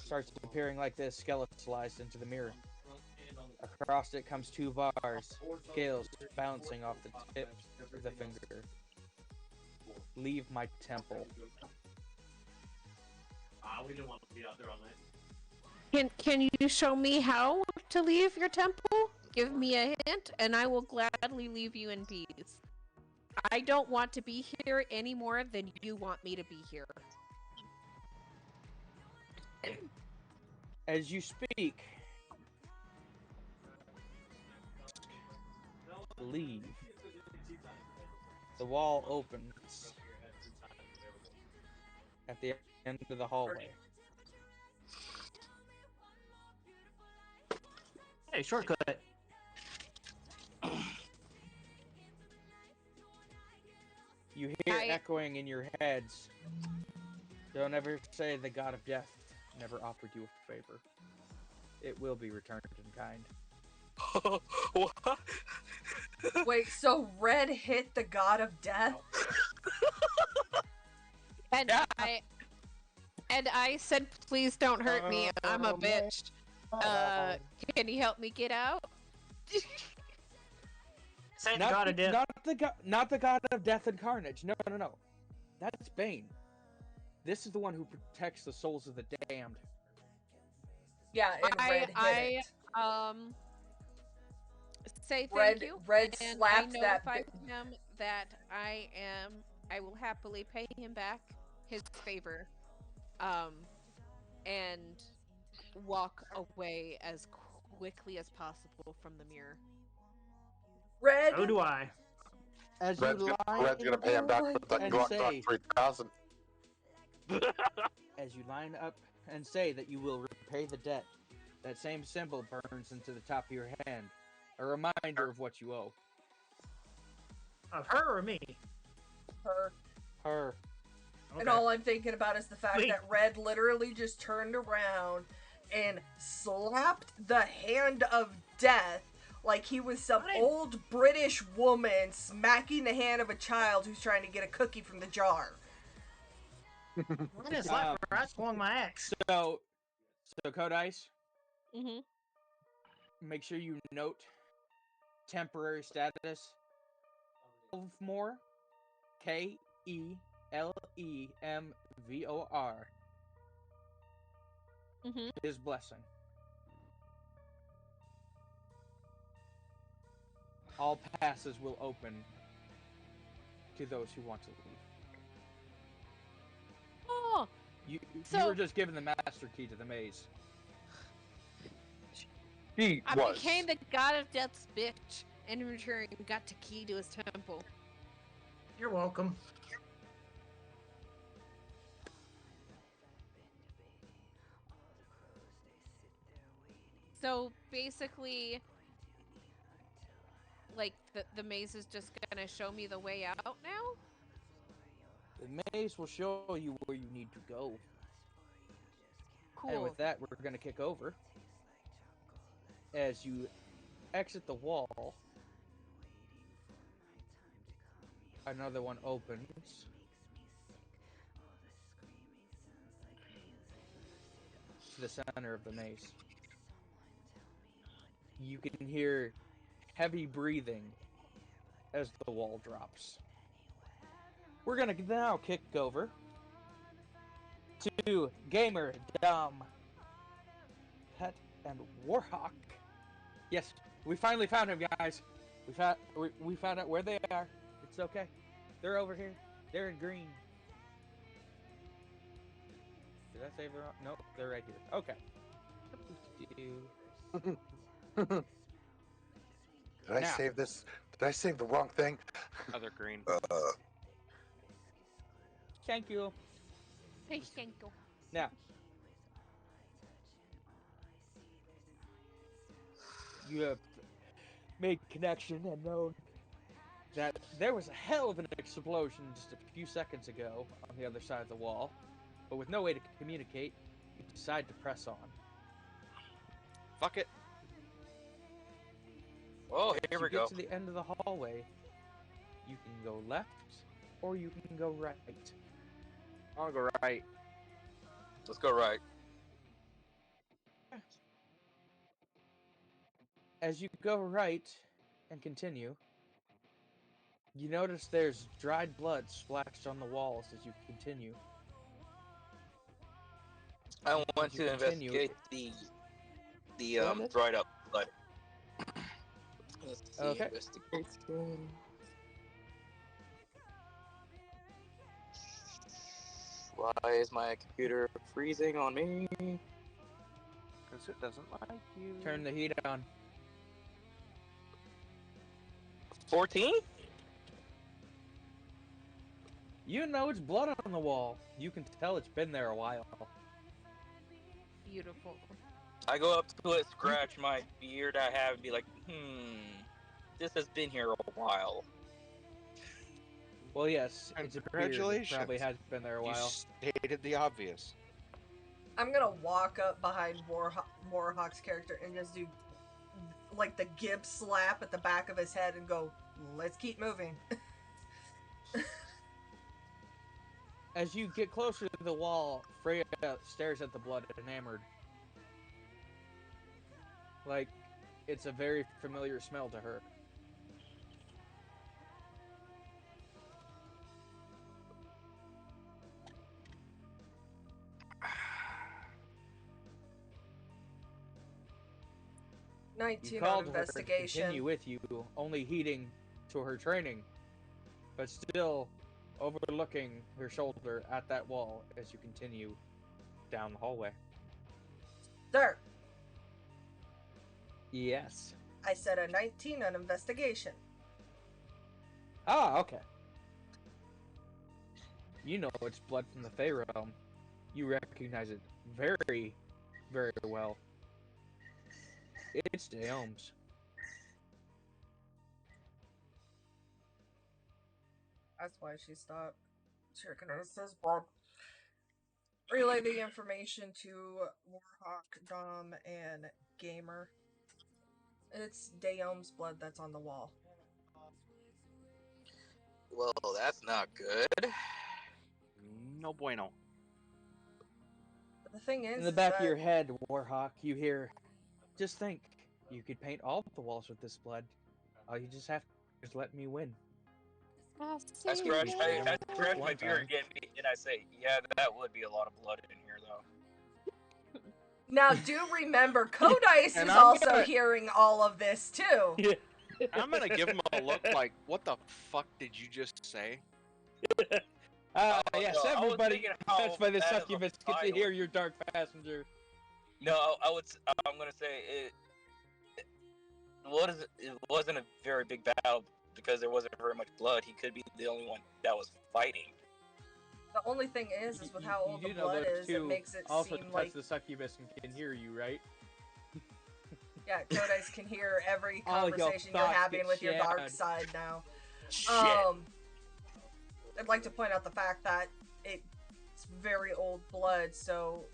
starts appearing like this, skeletonized into the mirror. Across it comes 2 bars, scales bouncing off the tips of the finger. Leave my temple. we didn't want to be out there all night. Can you show me how to leave your temple? Give me a hint, and I will gladly leave you in peace. I don't want to be here any more than you want me to be here. As you speak, leave. The wall opens at the end of the hallway. Hey, shortcut. You hear echoing in your heads. Don't ever say the god of death never offered you a favor. It will be returned in kind. What? Wait, so Red hit the god of death? And I said, please don't hurt me. I'm a bitch. Can you help me get out? Say the god of death. Not the god of death and carnage. No. That's Bane. This is the one who protects the souls of the damned. Yeah, and Red hit it. Say thank you. Red and slapped I that. notified him that I will happily pay him back his favor, and walk away as quickly as possible from the mirror. Red. So do I. As Red's you line Red's gonna pay him back for the and Glock say, 3000. as you line up and say that you will repay the debt, that same symbol burns into the top of your hand, a reminder of what you owe. Of her or me? Her. Her. Okay. And all I'm thinking about is the fact that Red literally just turned around and slapped the hand of death like he was some old British woman smacking the hand of a child who's trying to get a cookie from the jar. I didn't slap her. I swung my axe. So Code Ice. Mm-hmm. Make sure you note temporary status. Kelvmor, KELEMVOR. Mm-hmm. His blessing. All passes will open to those who want to leave. Oh, you were just given the master key to the maze. I became the god of death's bitch, and in return got the key to his temple. You're welcome. So basically, like the maze is just gonna show me the way out now? The maze will show you where you need to go. Cool. And with that, we're gonna kick over. As you exit the wall, another one opens. To the center of the maze. You can hear heavy breathing as the wall drops. We're gonna now kick over to Gamer, Dom, Pet, and Warhawk. Yes, we finally found him, guys. We found out where they are. It's okay. They're over here. They're in green. Did I save the wrong? Nope, they're right here. Okay. Did I save this? Did I save the wrong thing? Other green. Thank you. Thank you. Now, you have made connection and known that there was a hell of an explosion just a few seconds ago on the other side of the wall, but with no way to communicate, you decide to press on. Fuck it. Oh, here we go. To the end of the hallway, you can go left or you can go right. I'll go right. Let's go right. As you go right and continue, you notice there's dried blood splashed on the walls as you continue. I want to investigate the dried up blood. Let's see, okay. Investigation. Why is my computer freezing on me? Because it doesn't like you. Turn the heat on. 14? You know it's blood on the wall. You can tell it's been there a while. Beautiful. I go up to it, scratch my beard I have, and be like, this has been here a while. Well, yes, it's a beard. It probably has been there a while. You stated the obvious. I'm gonna walk up behind Warhawk's character and just do like the Gibb slap at the back of his head and go, let's keep moving. As you get closer to the wall, Freya stares at the blood enamored. Like, it's a very familiar smell to her. You 19 on called her to investigation. continue with you, only heeding to her training, but still overlooking her shoulder at that wall as you continue down the hallway. Sir, Yes. I said a 19 on investigation. Ah, okay. You know it's blood from the Fey realm. You recognize it very, very well. It's Daome's. That's why she stopped. She recognized his blood. Relay the information to Warhawk, Dom, and Gamer. It's Daome's blood that's on the wall. Well, that's not good. No bueno. But the thing is, In the back of your head, Warhawk, you hear, just think, you could paint all the walls with this blood. All you just have to is let me win. I scratch my beard again, and I say, yeah, that would be a lot of blood in here, though. Now, do remember, Codice is I'm also hearing all of this, too. I'm gonna give him a look like, what the fuck did you just say? Yes, no, everybody touched by the succubus get to hear your dark passenger. No, I'm gonna say it wasn't a very big battle because there wasn't very much blood. He could be the only one that was fighting. The only thing is with how old the blood is, it makes it also seem touch like... the succubus and can hear you, right? Yeah, Codice can hear every All your conversation you're thoughts having get with your dark shared. side now. Shit. I'd like to point out the fact that it's very old blood, so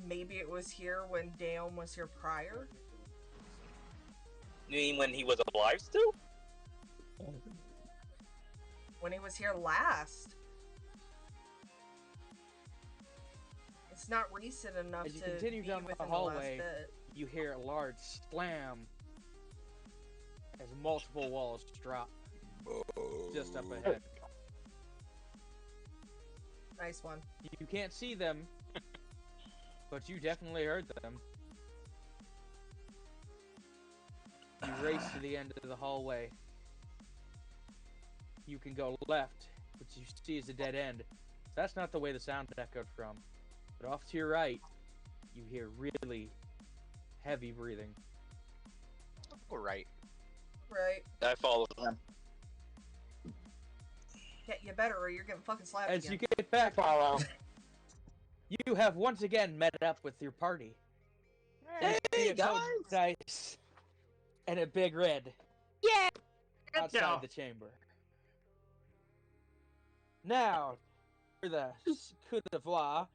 maybe it was here when Daome was here prior? You mean when he was alive still? When he was here last. It's not recent enough As you to continue be down the within hallway, the last bit. you hear a large slam as multiple walls drop just up ahead. Nice one. You can't see them, but you definitely heard them. You race to the end of the hallway. You can go left, which you see is a dead end. That's not the way the sound echoed from. But off to your right, you hear really heavy breathing. Right. Right. I follow him. Yeah, you better or you're getting fucking slapped As again. you get back, you have once again met up with your party. Hey, guys! Dice and a big red. Yeah. Outside the chamber. Now, for the coup de voix,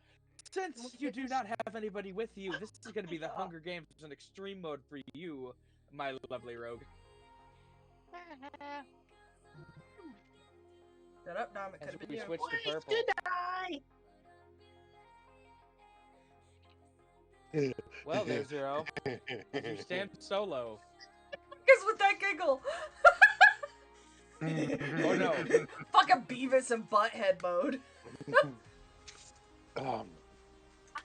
since you do not have anybody with you, this is going to be the Hunger Games in extreme mode for you, my lovely rogue. Shut up, Dom. It could have been We you. switch to purple. Well, there, Zero. You stand solo. Guess with that giggle. Oh no. Fucking Beavis and Butthead mode. A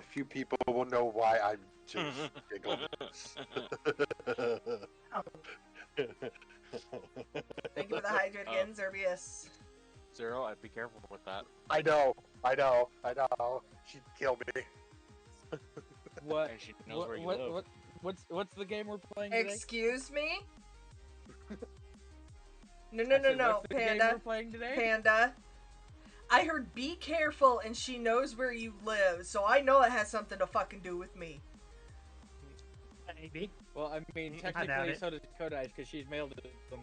few people will know why I'm just giggling. Thank you for the hydrate again, Zerbius. Zero, I'd be careful with that. I know. She'd kill me. What? And she knows where you live. What's the game we're playing today? Excuse me? No, What's the game Panda. we're playing today? Panda. I heard be careful and she knows where you live, so I know it has something to fucking do with me. Maybe. Well, I mean, technically, so does Kodai, because she's mailed it to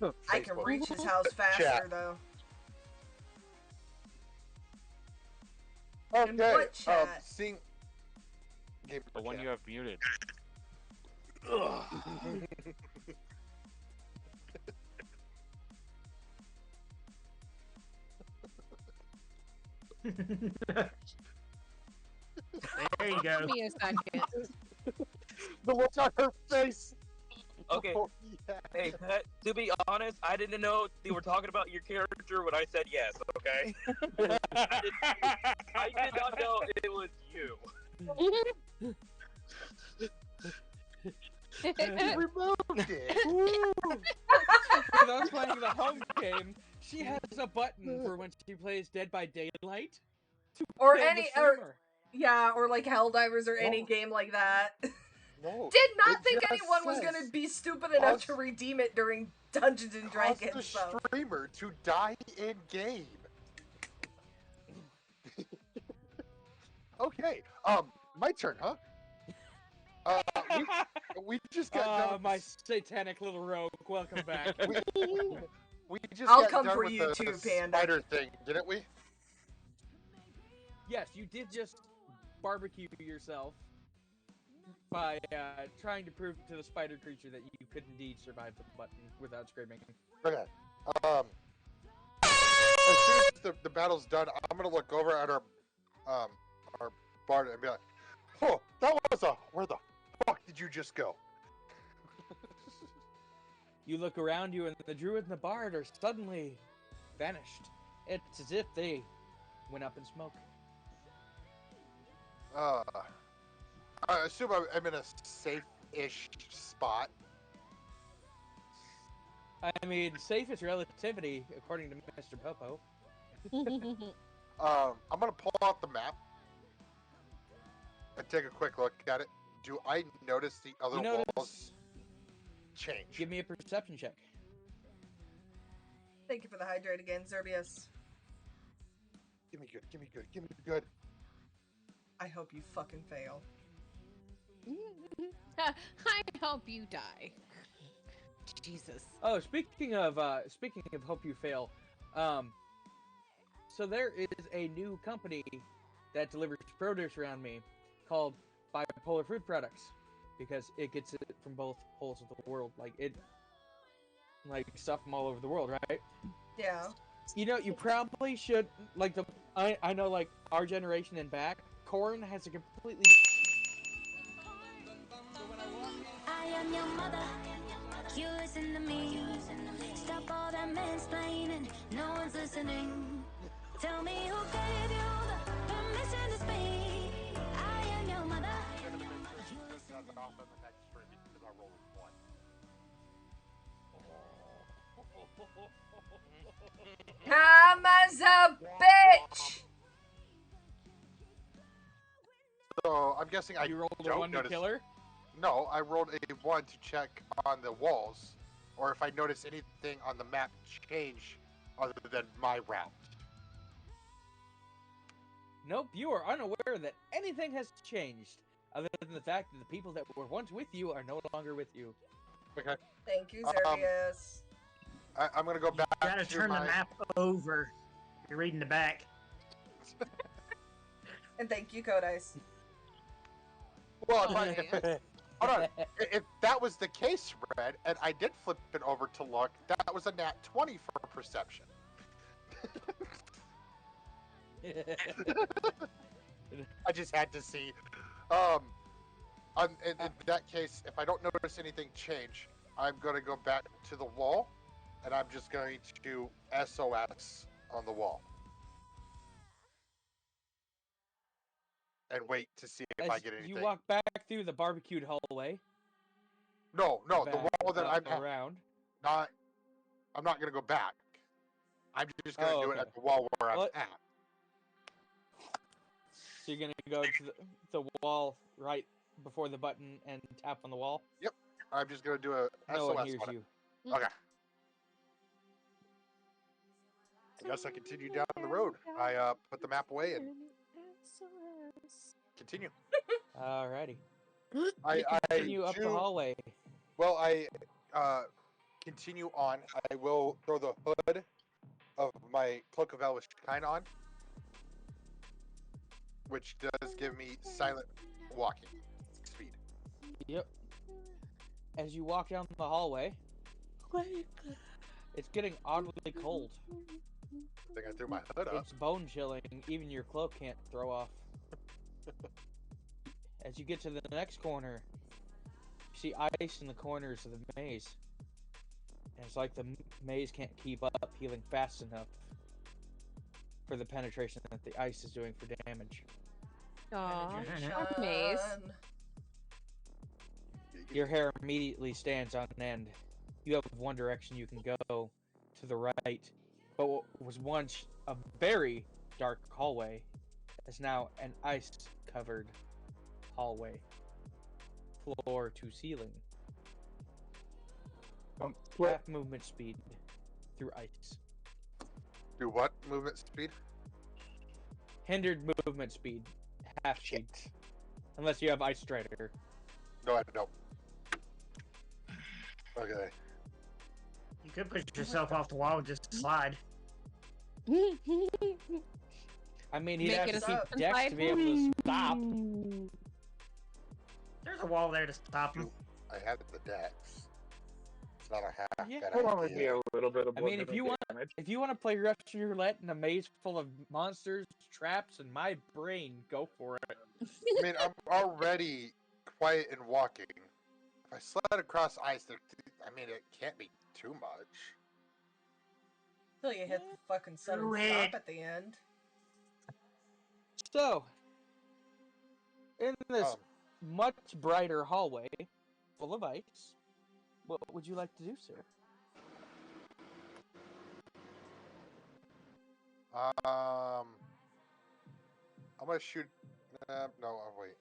them. I can reach his house faster, though. Okay. In what chat? Seeing... The one you have muted. There you go. Give me a second. The look on her face. Okay. Oh, yeah. Hey, Pet, to be honest, I didn't know they were talking about your character when I said yes, okay? I did not know it was you. He removed it. For those playing the home game, she has a button for when she plays Dead by Daylight. Or Kill the any, streamer. or like Helldivers or any No. game like that. No. Did not it think just anyone was says, gonna be stupid enough to cause- redeem it during Dungeons and Cause the Dragons, so. streamer to die in game. Okay. My turn, huh? We just got done with My satanic little rogue. Welcome back. we just I'll got come done for with you the too, Panda. spider thing, didn't we? Yes, you did just barbecue yourself by trying to prove to the spider creature that you could indeed survive the button without screaming. Okay. As soon as the battle's done, I'm gonna look over at our bard and be like, "Oh, that was where the fuck did you just go?" You look around you, and the druid and the bard are suddenly vanished. It's as if they went up in smoke. I assume I'm in a safe-ish spot. I mean, safe is relativity, according to Mr. Popo. I'm gonna pull out the map and take a quick look at it. Do I notice the other walls change? Give me a perception check. Thank you for the hydrate again, Zerbius. Give me good, give me good, give me good. I hope you fucking fail. I hope you die. Jesus. Oh, speaking of hope you fail, so there is a new company that delivers produce around me called Bipolar Food Products, because it gets it from both poles of the world, like stuff from all over the world, right? Yeah. You know, you probably should, like, I know, like, our generation and back, corn has a completely. I am your mother. You listen to me. Stop all that mansplaining. No one's listening. Tell me who gave you the permission to speak. I am your mother. You listen to me. Off on the next stream because I rolled a 1. Come as a bitch! So I'm guessing I You rolled a don't 1 to notice. kill her? No, I rolled a 1 to check on the walls, or if I notice anything on the map change other than my route. Nope, you are unaware that anything has changed, other than the fact that the people that were once with you are no longer with you. Okay. Thank you, Zerbius. I'm gonna go back You gotta to turn my... the map over. You're reading the back. And thank you, Codice. Well, hold on. If that was the case, Red, and I did flip it over to look, that was a nat 20 for perception. I just had to see. In that case, if I don't notice anything change, I'm going to go back to the wall, and I'm just going to SOS on the wall. And wait to see if I get anything. You walk back through the barbecued hallway. No, the wall that I'm around. I'm not going to go back. I'm just going to do it at the wall where I'm at. So you're going to go to the wall right before the button and tap on the wall? Yep. I'm just going to do a no SOS one hears on you. it. Okay. I guess I continue down the road. I put the map away and continue. Alrighty. I continue up the hallway. Well, I continue on. I will throw the hood of my Cloak of Elvish Kind on, which does give me silent walking speed. Yep. As you walk down the hallway, it's getting oddly cold. I think I threw my hood up. It's bone chilling. Even your cloak can't throw off. As you get to the next corner, you see ice in the corners of the maze. And it's like the maze can't keep up healing fast enough for the penetration that the ice is doing for damage. Aww, Penetration. poor maze. Your hair immediately stands on end. You have one direction you can go, to the right, but what was once a very dark hallway is now an ice-covered hallway, floor to ceiling. Half movement speed through ice. Do what movement speed? Hindered movement speed, half speed. Unless you have Ice Strider. No, I don't. Okay. You could push yourself off the wall and just slide. I mean, he'd Make have it to a keep Dex to be able to stop. There's a wall there to stop him. I had the Dex. It's not a half Yeah. bad Hold on with me idea. a little bit of I mean, if you want to play Russian roulette in a maze full of monsters, traps, and my brain, go for it. I mean, I'm already quiet and walking. If I slide across ice, I mean, it can't be too much. Till you hit the fucking sudden stop at the end. So, in this much brighter hallway full of ice, what would you like to do, sir? I'm gonna shoot. No, wait.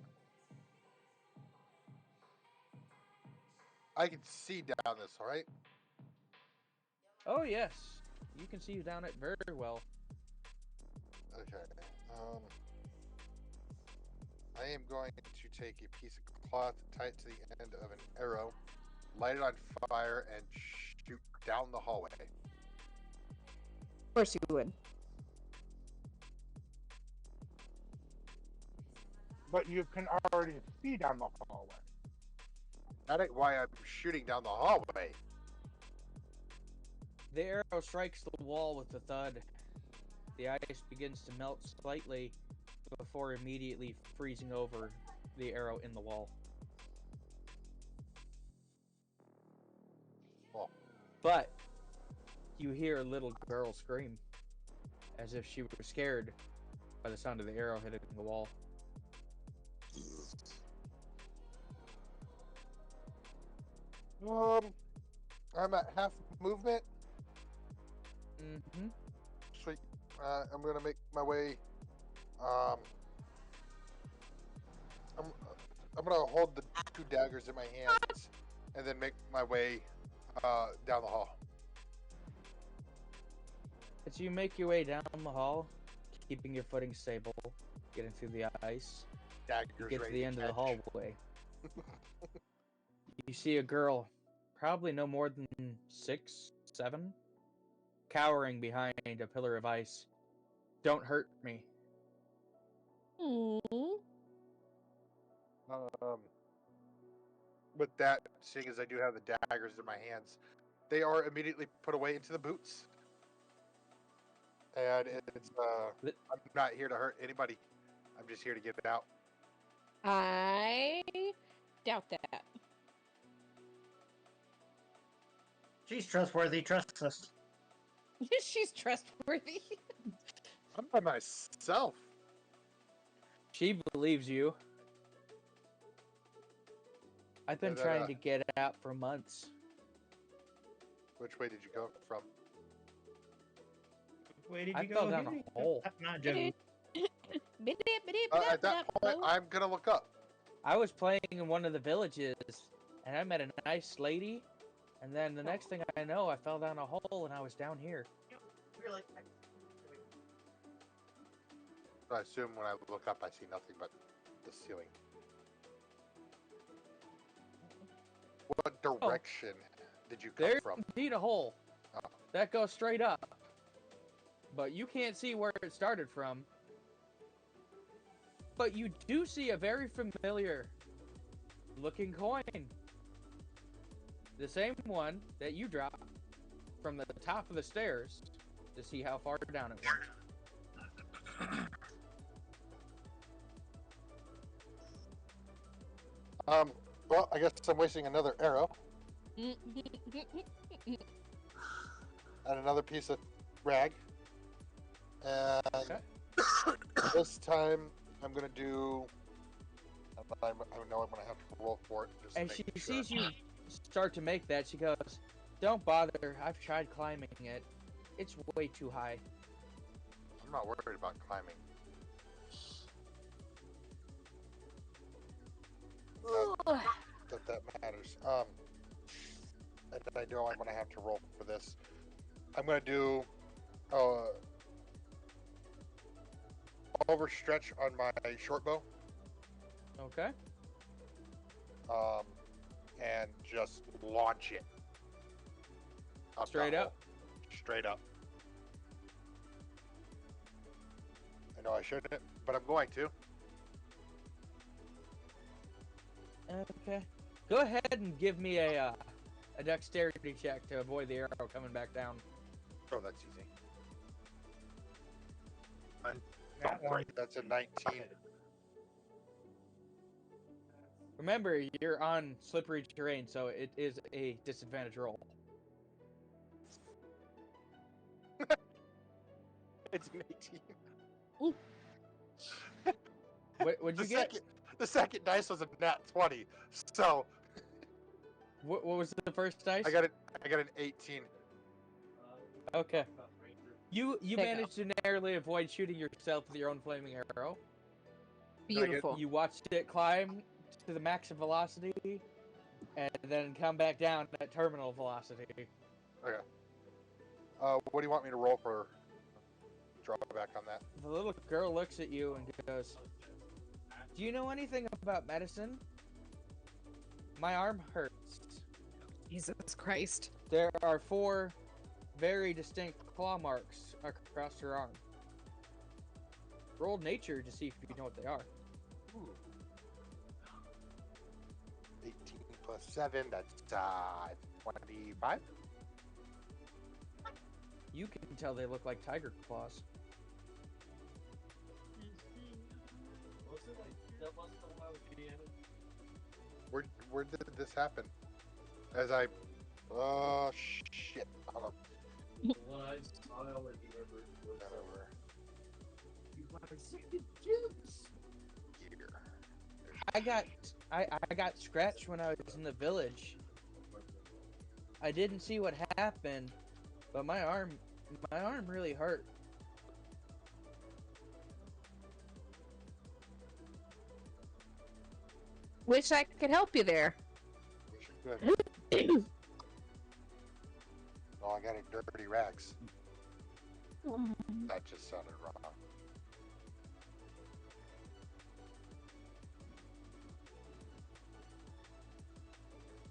I can see down this, all right? Oh yes, you can see down it very well. Okay. I am going to take a piece of cloth, tie it to the end of an arrow, light it on fire, and shoot down the hallway. Of course you would. But you can already see down the hallway. That ain't why I'm shooting down the hallway. The arrow strikes the wall with a thud. The ice begins to melt slightly before immediately freezing over the arrow in the wall. Oh. But you hear a little girl scream, as if she were scared by the sound of the arrow hitting the wall. I'm at half movement. Mm-hmm. Sweet. I'm gonna make my way. I'm gonna hold the 2 daggers in my hands, and then make my way down the hall. As you make your way down the hall, keeping your footing stable, getting through the ice, Daggers you get to ready the to end of the catch. hallway. You see a girl, probably no more than 6, 7, cowering behind a pillar of ice. Don't hurt me. With that, seeing as I do have the daggers in my hands, they are immediately put away into the boots. And it's I'm not here to hurt anybody. I'm just here to get it out. I doubt that. She's trustworthy. Trust us. She's trustworthy. I'm by myself. She believes you. I've been trying to get out for months. Which way did you go from? Where did I you go? fell down a hole. Not joking. At that point, I'm gonna look up. I was playing in one of the villages, and I met a nice lady, and then the next thing I know, I fell down a hole, and I was down here. Really? I assume when I look up, I see nothing but the ceiling. What direction did you come from? There's indeed a hole that goes straight up, but you can't see where it started from. But you do see a very familiar looking coin. The same one that you dropped from the top of the stairs to see how far down it went. Well, I guess I'm wasting another arrow and another piece of rag. And Okay. this time I'm gonna do. I know I'm gonna have to roll for it. Just As to she make sure. sees you start to make that, she goes, "Don't bother. I've tried climbing it. It's way too high." I'm not worried about climbing. That matters. And I know I'm gonna have to roll for this. I'm gonna do overstretch on my short bow. Okay. And just launch it up Straight up. Straight up. I know I shouldn't, but I'm going to. Okay. Go ahead and give me a dexterity check to avoid the arrow coming back down. Oh, that's easy. That's a 19. Remember, you're on slippery terrain, so it is a disadvantage roll. It's an 18. What'd you get? The second dice was a nat 20. So what was the first dice? I got an 18. Okay. You managed to narrowly avoid shooting yourself with your own flaming arrow. Beautiful. You watched it climb to the max of velocity, and then come back down at terminal velocity. Okay. What do you want me to roll for drawback on that? The little girl looks at you and goes, "Do you know anything about medicine? My arm hurts." Jesus Christ. There are 4 very distinct claw marks across her arm. Roll nature to see if you know what they are. Ooh. 18 plus 7, that's 25. You can tell they look like tiger claws. Wasn't like that wasn't the one I was DMing? Where did this happen? As I shit. Hold on. The one I saw that you ever was That over you my second juice. here. I got scratched when I was in the village. I didn't see what happened, but my arm really hurt. Wish I could help you there. Wish I could. Oh, I got dirty rags. That just sounded wrong.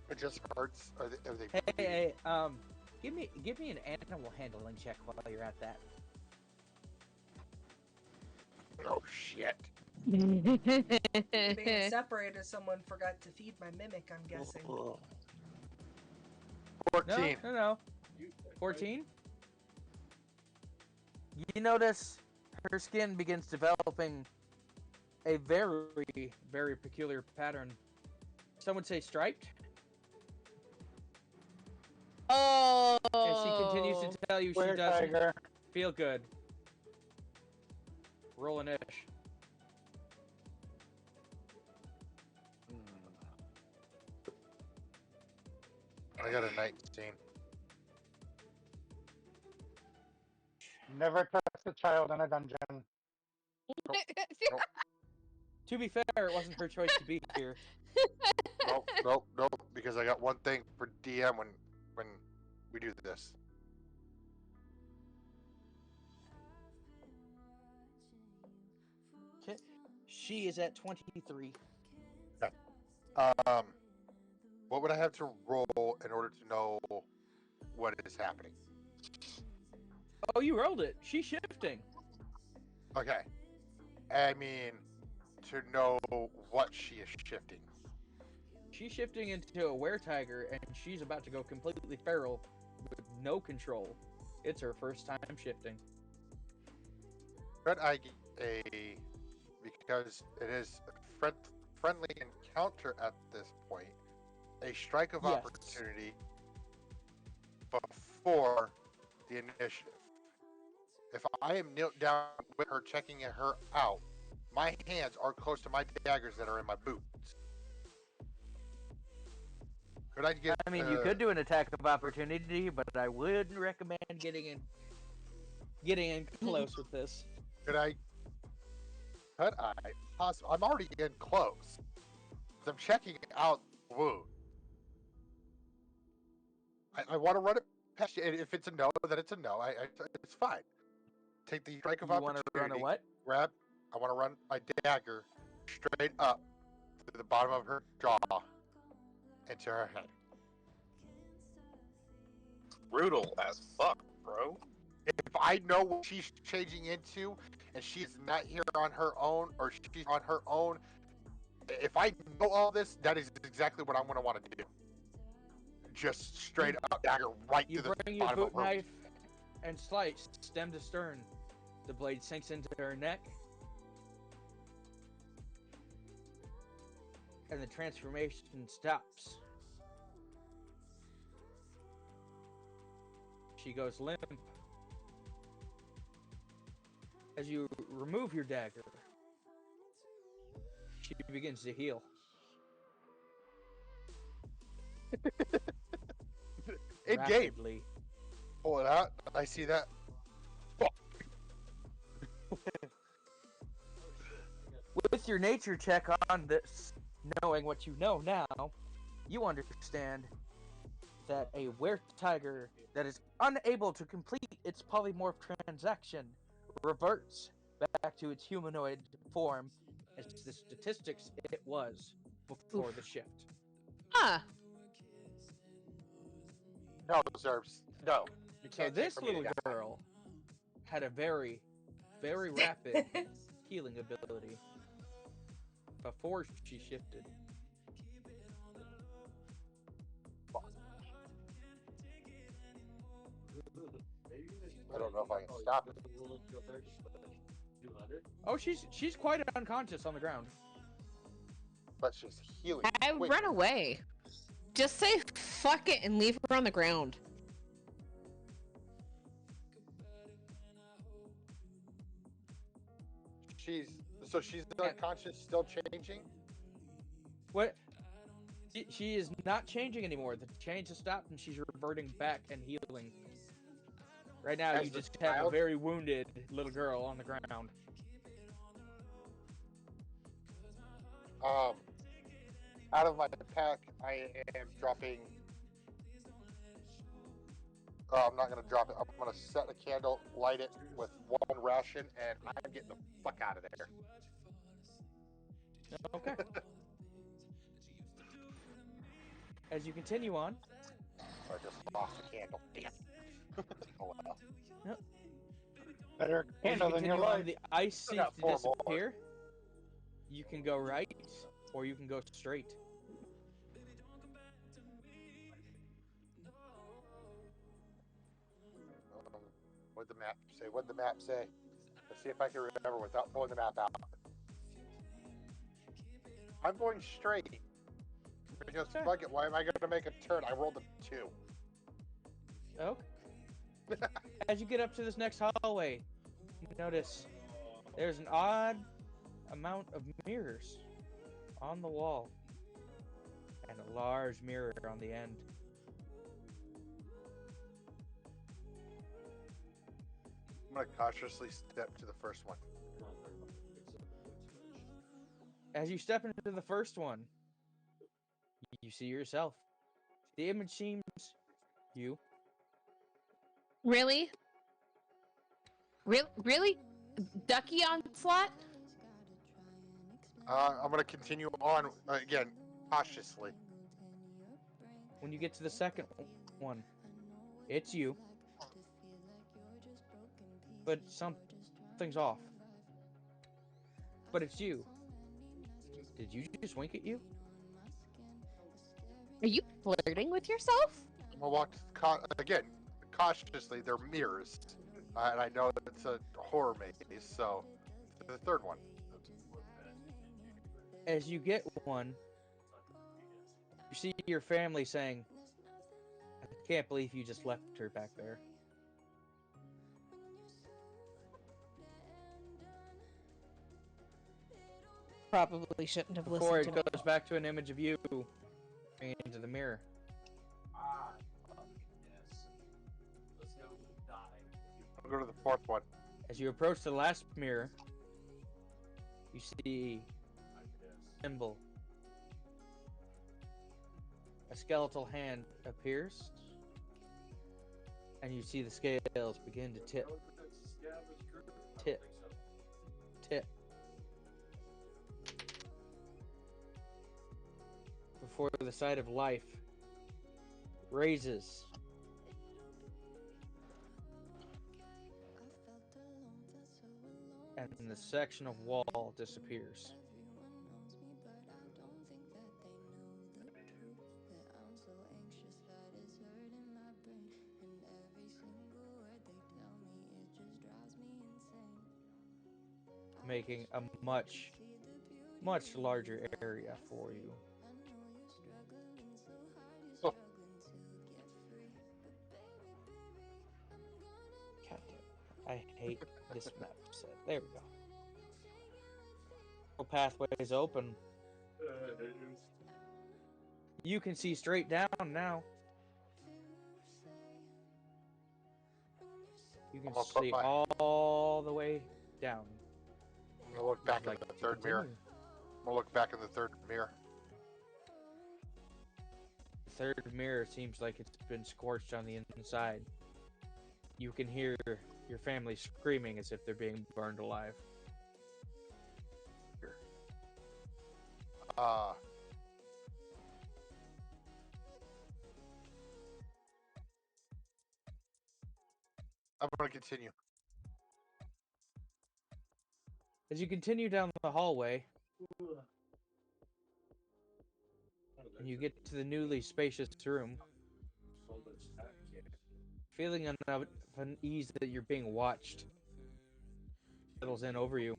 It just hurts. Are they Hey, give me an animal handling check while you're at that. Oh shit. Being separated, someone forgot to feed my mimic, I'm guessing. 14. No. 14? You notice her skin begins developing a very, very peculiar pattern. Some would say striped. Oh. And she continues to tell you she doesn't feel good. Roll an ish. I got a 19. Never trust a child in a dungeon. Nope. To be fair, it wasn't her choice to be here. Nope. Because I got one thing for DM when we do this. Okay. She is at 23. Okay. What would I have to roll in order to know what is happening? Oh, you rolled it. She's shifting. Okay. I mean, to know what she is shifting. She's shifting into a were-tiger, and she's about to go completely feral with no control. It's her first time shifting. But I get a because it is a friendly encounter at this point. A strike of Yes. opportunity before the initiative. If I am knelt down with her, checking her out, my hands are close to my daggers that are in my boots. Could I get? I mean, you could do an attack of opportunity, but I wouldn't recommend getting in close with this. Could I? I'm already in close. I'm checking out the wound. I want to run it past you. If it's a no, then it's a no. It's fine. Take the strike of You want opportunity. to run a what? Grab. I want to run my dagger straight up to the bottom of her jaw into her head. Brutal as fuck, bro. If I know what she's changing into, and she's not here on her own, or she's on her own, if I know all this, that is exactly what I'm going to want to do. Just straight up dagger right You to the bring your bottom of boot her. knife and slice stem to stern. The blade sinks into her neck, and the transformation stops. She goes limp. As you remove your dagger, she begins to heal. In rapidly. Game. Pull it out. I see that. Fuck. With your nature check on this, knowing what you know now, you understand that a were-tiger that is unable to complete its polymorph transaction reverts back to its humanoid form as the statistics it was before the shift. Ah. No, Zerbs. No. You So can't this little girl had a very, very rapid healing ability before she shifted. I don't know if I can stop it. Oh, she's quite unconscious on the ground. But she's healing. I would run away. Just say fuck it and leave her on the ground. She's unconscious, still changing? What? She is not changing anymore. The change has stopped and she's reverting back and healing. Right now, you just have a very wounded little girl on the ground. Out of my pack, I am dropping. I'm not going to drop it. I'm going to set a candle, light it with one ration, and I'm getting the fuck out of there. Okay. As you continue on. I just lost the candle. Damn. Oh well. Yep. Better candle than your life. The ice seems to disappear. You can go right, or you can go straight. What'd the map say? What'd the map say? Let's see if I can remember without pulling the map out. I'm going straight. Because fuck it, why am I going to make a turn? I rolled a 2. Oh. As you get up to this next hallway, you notice there's an odd amount of mirrors on the wall and a large mirror on the end. I'm going to cautiously step to the first one. As you step into the first one, you see yourself. The image seems you. Really? Really? Ducky Onslaught? I'm going to continue on, again, cautiously. When you get to the second one, it's you. But something's off. But it's you. Did you just wink at you? Are you flirting with yourself? I'm going to walk again, cautiously. They're mirrors, and I know it's a horror maze. So the third one. As you get one, you see your family saying, "I can't believe you just left her back there." Probably shouldn't have Before listened it to goes back to an image of you into the mirror. I'll go to the fourth one. As you approach the last mirror, you see a symbol. A skeletal hand appears, and you see the scales begin to tip, tip, tip, before the sight of life raises. And the section of wall disappears. Making a much, much larger area for you. Oh. God damn, I hate this map set. There we go. Pathways open. You can see straight down now. You can see all the way down. I'm gonna look back in the third mirror. I'm gonna look back in the third mirror. The third mirror seems like it's been scorched on the inside. You can hear your family screaming as if they're being burned alive. I'm gonna continue. As you continue down the hallway, and you get to the newly spacious room, feeling an unease that you're being watched settles in over you.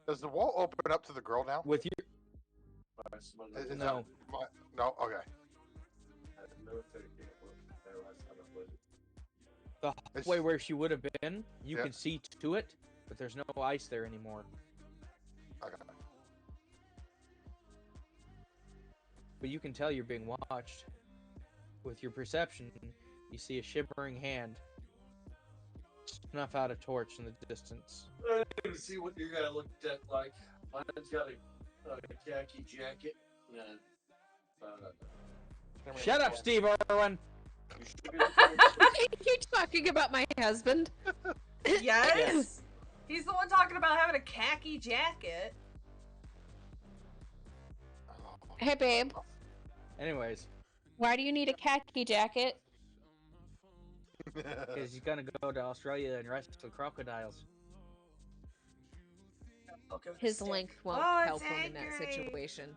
Does the wall open up to the girl now? With you? No. No? Okay. The hallway where she would have been, you can see to it, but there's no ice there anymore. Okay. But you can tell you're being watched. With your perception, you see a shimmering hand snuff out a torch in the distance. Let's see what your guy looked at like. Mine's got a khaki jacket. Shut up, Steve Irwin! You're talking about my husband. Yes? He's the one talking about having a khaki jacket. Hey, babe. Anyways. Why do you need a khaki jacket? Because he's gonna go to Australia and wrestle crocodiles. His length won't help him in that situation.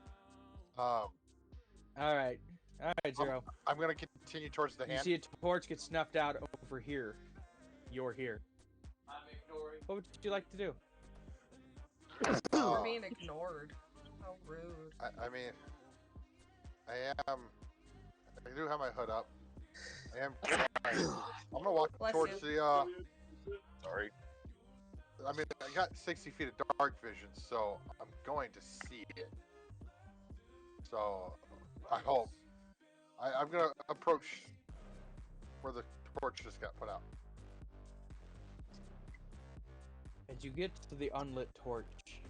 Alright, Zero. I'm gonna continue towards the hand. You see a torch get snuffed out over here. You're here. What would you like to do? We're being ignored. How rude. I mean, I do have my hood up. I am trying. I'm gonna walk towards the, sorry. I mean, I got 60 feet of dark vision, so I'm going to see it. So, I hope. I'm gonna approach where the torch just got put out. As you get to the unlit torch,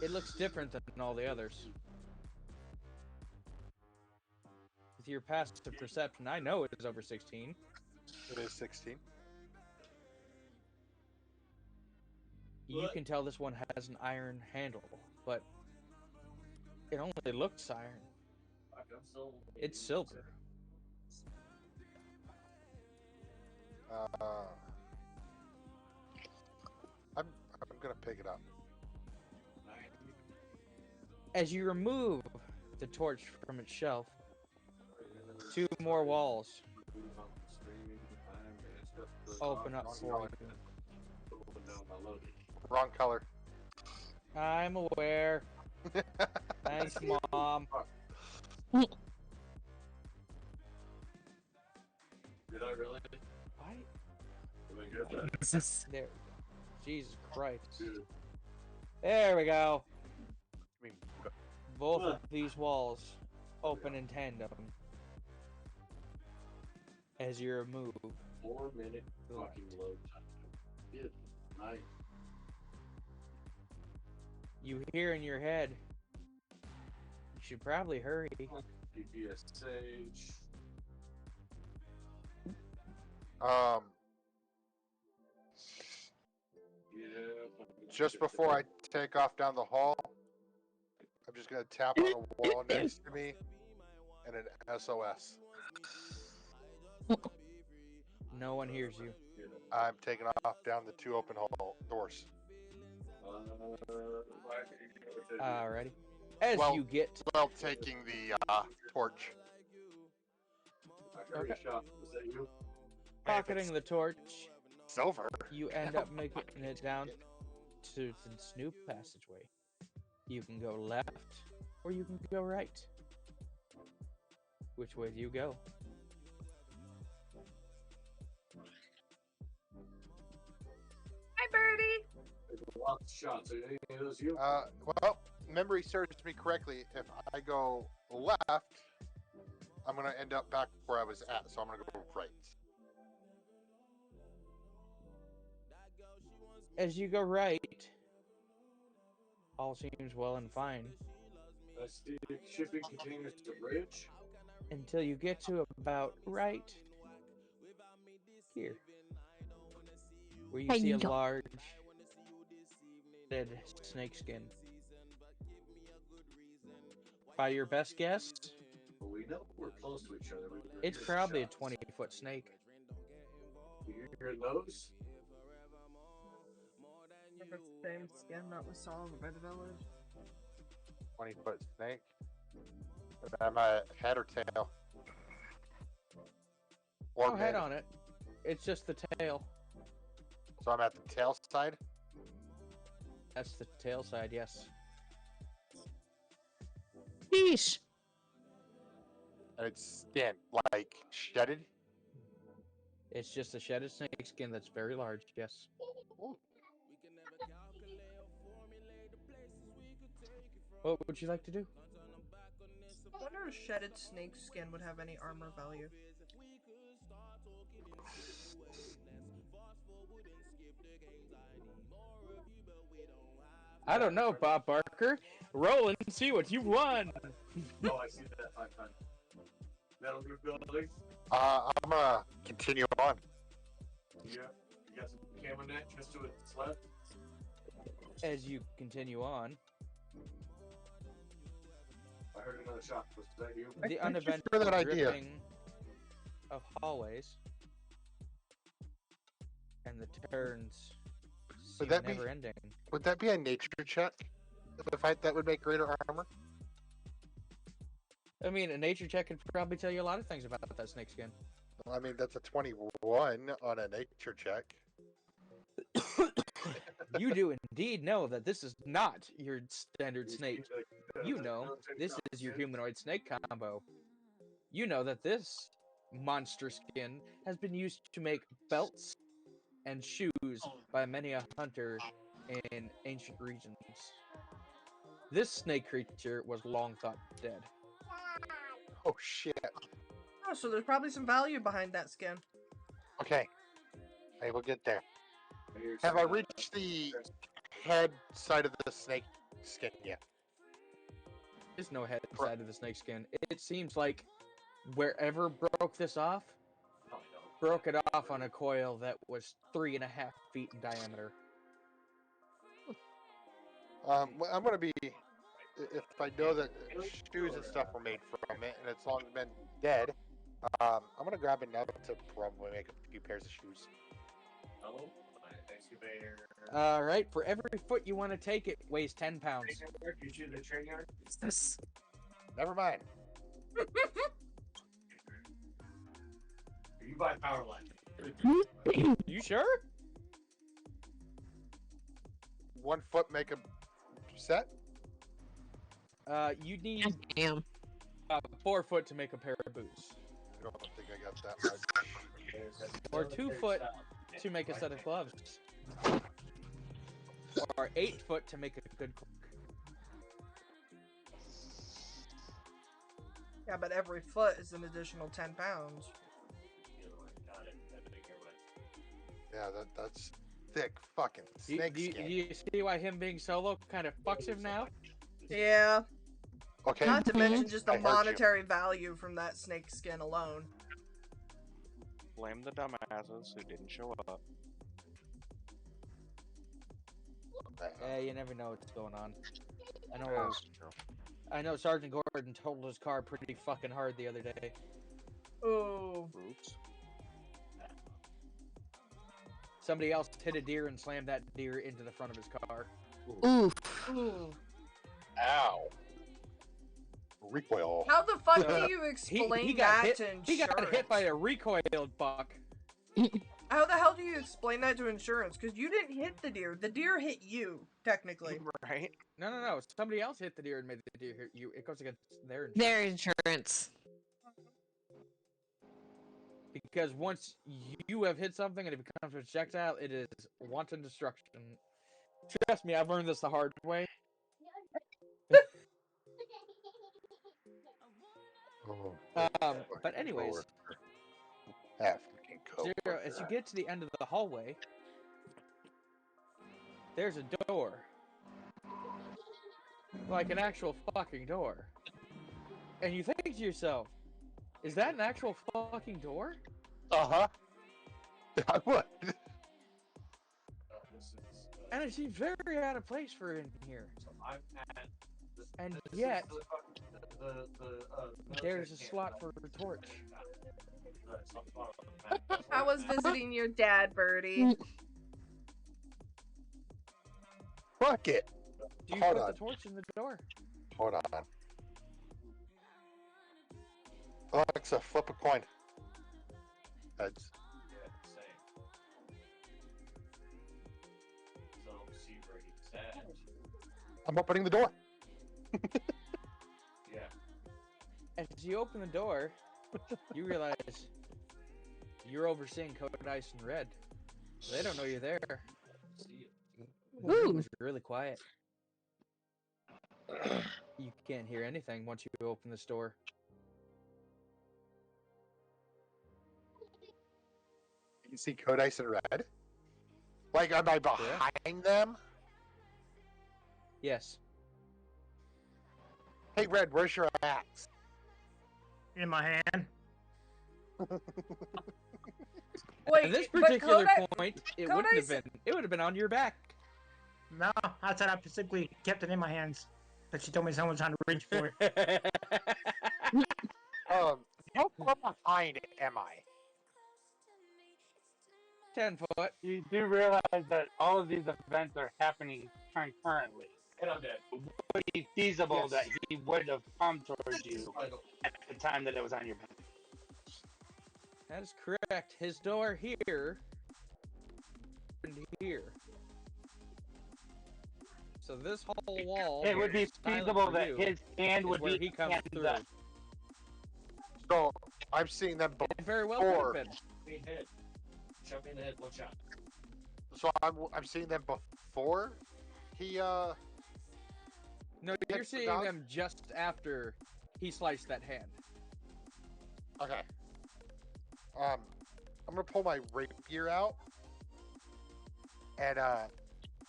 it looks different than all the others. With your passive perception, I know it is over 16. It is 16. You can tell this one has an iron handle, but it only looks iron. It's silver. I'm gonna pick it up. As you remove the torch from its shelf, 2 more walls open up for you. Wrong color. I'm aware. Thanks, Mom. Did I really? Why? Did I get that? There. Jesus Christ. Dude. There we go. I mean, Both of these walls open in tandem as you move. 4-minute fucking load time. Good night. You hear in your head, you should probably hurry. PPSH. Yeah. Just before I take off down the hall, I'm just gonna tap on the wall next to me and an SOS. No one hears you. I'm taking off down the 2 open hall doors. Alrighty. As well, you get... Well, taking the torch. Okay. Was that you? Pocketing the torch. Silver. You end up making it down to the Snoop passageway. You can go left, or you can go right. Which way do you go? Hi, Birdie. Lots of shots. Are any of those you? Well, memory serves me correctly. If I go left, I'm gonna end up back where I was at, so I'm gonna go right. As you go right, all seems well and fine. That's the shipping containers to bridge. Until you get to about right here, where you see a large dead snakeskin. By your best guess, Well, we know we're close to each other. it's probably a 20-foot snake. You hear those? If it's the same skin that was sold by the village. 20-foot snake. Am I head or tail? Or No head on it. It's just the tail. So I'm at the tail side? That's the tail side, yes. Yeesh. And it's skin, like shedded? It's just a shedded snake skin that's very large, yes. Ooh. What would you like to do? I wonder if shedded snake skin would have any armor value. I don't know, Bob Barker. Roll and see what you've won. Oh, I see that 5 times. Metal Roof Building. I'm gonna continue on. Yeah. You got some camera net just to its left. As you continue on, I heard another shot. Was that you? the uneventful for that idea. dripping of hallways and the turns seem never ending. Would that be a nature check? That would make greater armor? I mean, a nature check could probably tell you a lot of things about that snake skin. I mean, that's a 21 on a nature check. You do indeed know that this is not your standard snake. You know this is your humanoid snake combo. You know that this monster skin has been used to make belts and shoes by many a hunter in ancient regions. This snake creature was long thought dead. Oh, shit. Oh, so there's probably some value behind that skin. Okay. Hey, we'll get there. Have I reached the head side of the snake skin yet? There's no head side of the snake skin. It seems like wherever broke this off, broke it off on a coil that was 3.5 feet in diameter. I'm gonna be, if I know that shoes and stuff were made from it, and it's long been dead, I'm gonna grab enough to probably make a few pairs of shoes. Hello, excavator. All right, for every foot you want to take, it weighs 10 pounds. You choose the train yard. This. Never mind. You buy power line. You sure? 1 foot make a set? You need Damn. 4 foot to make a pair of boots. I don't think I got that much. Or 2 foot to make a set of gloves. Or 8 foot to make a good cloak. Yeah, but every foot is an additional 10 pounds. Yeah, that's thick fucking Do snake you skin. see why him being solo kind of fucks him now? Yeah. Okay. Not to mention just the I heard monetary value from that snake skin alone. Blame the dumbasses who didn't show up. Yeah, you never know what's going on. That's true. I know Sergeant Gordon totaled his car pretty fucking hard the other day. Oh. Oops. Somebody else hit a deer and slammed that deer into the front of his car. Oof. Ooh. Ow. Recoil. How the fuck do you explain that to insurance? He got hit by a recoiled buck. How the hell do you explain that to insurance? Because you didn't hit the deer. The deer hit you, technically. Right? No. Somebody else hit the deer and made the deer hit you. It goes against their insurance. Their insurance. Because once you have hit something and it becomes a projectile, it is wanton destruction. Trust me, I've learned this the hard way. But anyways, Zero, as you get to the end of the hallway, there's a door. Like an actual fucking door. And you think to yourself, is that an actual fucking door? Uh-huh. I would. And it seems very out of place for in here. And yet, there's a slot for a torch. I was visiting your dad, Birdie. Fuck it. Do you Hold put on. the torch in the door? Hold on. Alexa, flip a coin. Heads. I'm opening the door. As you open the door, you realize you're overseeing Code Ice and Red. They don't know you're there. It was really quiet. You can't hear anything once you open this door. You can see Code Ice and Red. Like, am I behind them? Yes. Hey, Red, where's your axe? In my hand. Wait, At this but particular Code point, it Code wouldn't have Ice- been. It would have been on your back. No, I said I specifically kept it in my hands. But she told me someone's trying to reach for it. How far behind am I? 10 foot. You do realize that all of these events are happening concurrently. And I'm dead. It would be feasible Yes. that he would have come towards you at the time that it was on your back. That is correct. His door here and here. So this whole wall. It would be is silent feasible for that you, his hand is would where be he comes hands through. up. So, I'm seeing them It very well could before. have been. Me in the head. Shot me in the head, one shot. So I'm seeing them before he No, you're hits the seeing dog? them just after he sliced that hand. Okay. I'm gonna pull my rapier out and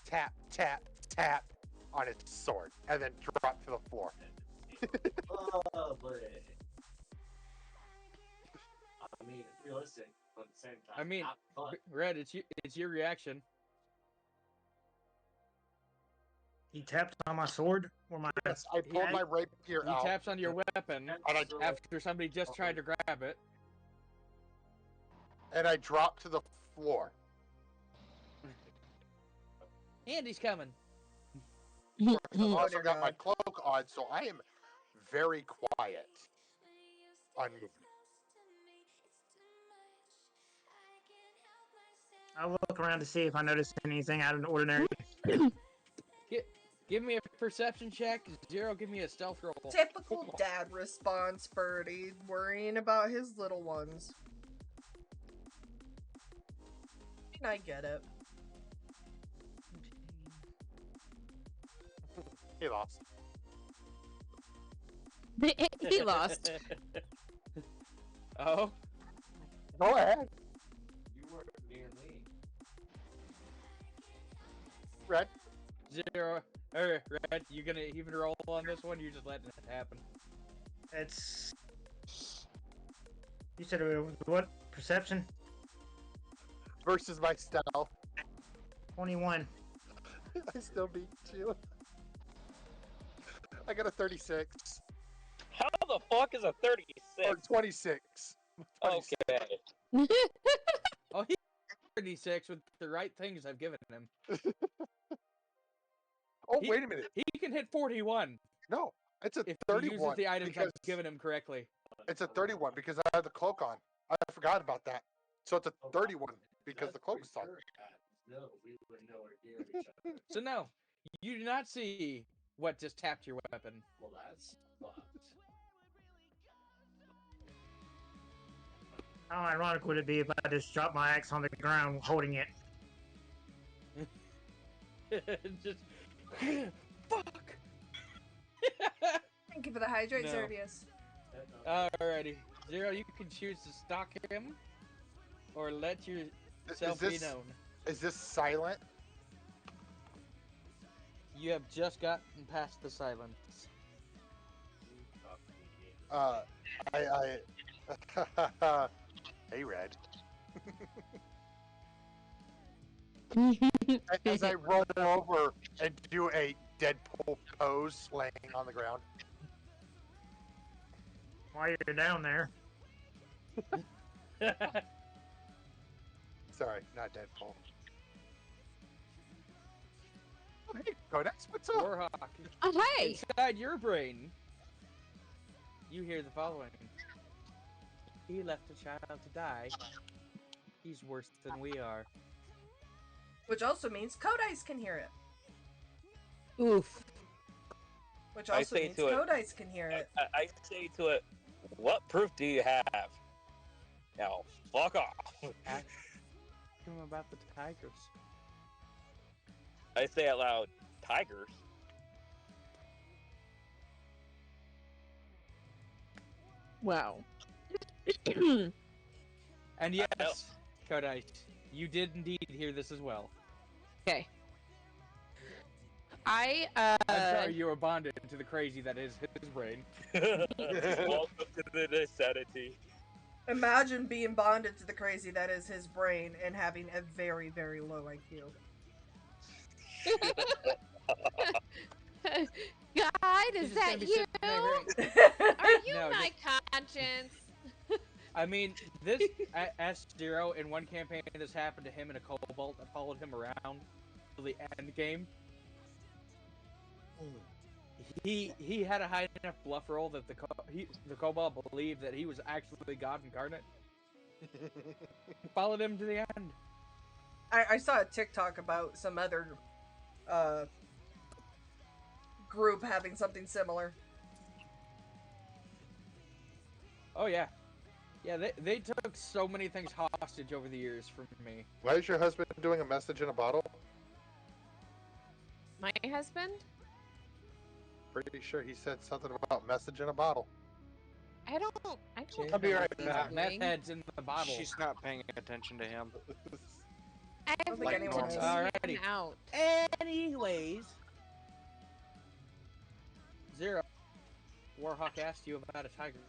tap tap on his sword and then drop to the floor. Oh, boy. I mean, it's realistic, but at the same time, I mean, not fun. Red, it's your reaction. He tapped on my sword or my. Yes, I pulled my rapier He out. taps on your weapon after somebody just tried to grab it. And I drop to the floor. And he's coming. I've also got my cloak on, so I am very quiet. Unmoved. I'll look around to see if I notice anything out of the ordinary. Give me a perception check. Zero, give me a stealth roll. Typical dad response, Birdie, worrying about his little ones. And I get it. He lost. He lost. Oh? Go ahead. You weren't near me. Red. Zero. Red, you gonna even roll on this one? You're just letting it happen. It's. You said it was what? Perception? Versus my stealth. 21. I still beat you. I got a 36. How the fuck is a 36? Or 26. Okay. Oh, he's 36 with the right things I've given him. Wait a minute. He can hit 41. No, it's a if 31. He uses the items I've given him correctly. It's a 31 because I have the cloak on. I forgot about that. So it's a 31 because the cloak's on. No, we were nowhere near each other. So no, you do not see what just tapped your weapon. Well, that's fucked. How ironic would it be if I just dropped my axe on the ground holding it? Just fuck. Thank you for the hydrate, No. Zerdius. Alrighty, Zero, you can choose to stalk him or let yourself be known. Is this silent? You have just gotten past the silence. Hey, Red. As I roll over and do a Deadpool pose laying on the ground. While you're down there. Sorry, not Deadpool. Oh, hey, Codex, what's up? Warhawk. Oh, hey! Inside your brain, you hear the following. He left a child to die. He's worse than we are. Which also means Codice can hear it. Oof. Which also means Codice can hear it. I say to it, what proof do you have? Now, fuck off. Ask him about the tigers. I say out loud, tigers? Wow. And yes, Codice, you did indeed hear this as well. Okay. I'm sorry you were bonded to the crazy that is his brain. Welcome to the insanity. Imagine being bonded to the crazy that is his brain and having a very, very low IQ. God, is that you? Are you No, my conscience? I mean, this S0 in one campaign, this happened to him in a Cobalt that followed him around to the end game. He had a high enough bluff roll that the Cobalt believed that he was actually God incarnate. Followed him to the end. I saw a TikTok about some other group having something similar. Oh yeah. Yeah, they took so many things hostage over the years from me. Why is your husband doing a message in a bottle? My husband? Pretty sure he said something about message in a bottle. I don't I'll be know right what he's back. doing. Meth heads in the bottle. She's not paying attention to him. I have think learned anyone to is. tune him out. Anyways, Zero. Warhawk asked you about a tiger.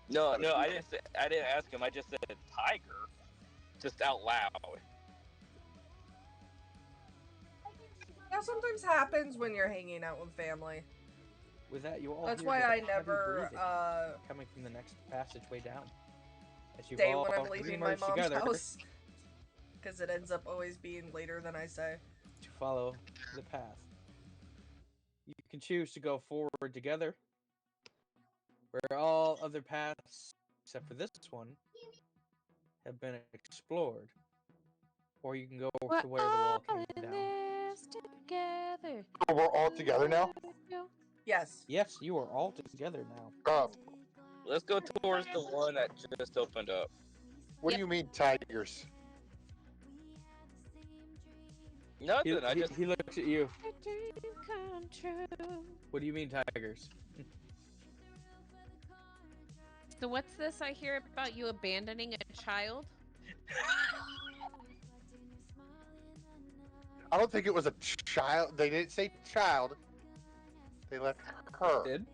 No, I didn't ask him. I just said tiger, just out loud. That sometimes happens when you're hanging out with family. With that, you all That's hear why the I heavy never breathing coming from the next passageway down. As you stay all when I'm leaving my remerge mom's together house. Because it ends up always being later than I say. to follow the path. You can choose to go forward together, where all other paths, except for this one, have been explored, or you can go We're to where the wall all came in down. this together. Oh, we're all together now? Yes. Yes, you are all together now. Let's go towards the one that just opened up. What do you mean, tigers? Nothing. I just He looks at you. A dream come true. What do you mean, tigers? So what's this I hear about you abandoning a child? I don't think it was a child. They didn't say child. They left her. Did?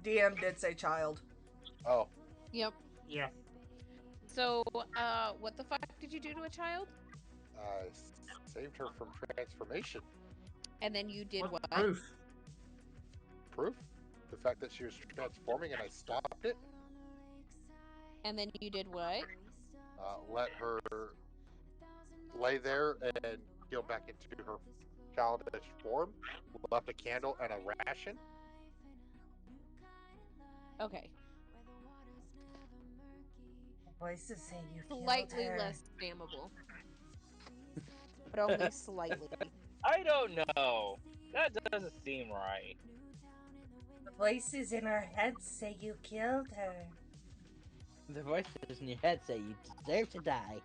DM did say child. Oh. Yep. Yeah. So, what the fuck did you do to a child? I saved her from transformation. And then you did what? Proof. Proof? The fact that she was transforming and I stopped it? And then you did what? Let her lay there and heal back into her childish form. Left a candle and a ration. Okay. Voices say you Slightly killed her. less damnable. But only slightly. I don't know. That doesn't seem right. The voices in our heads say you killed her. The voices in your head say you deserve to die.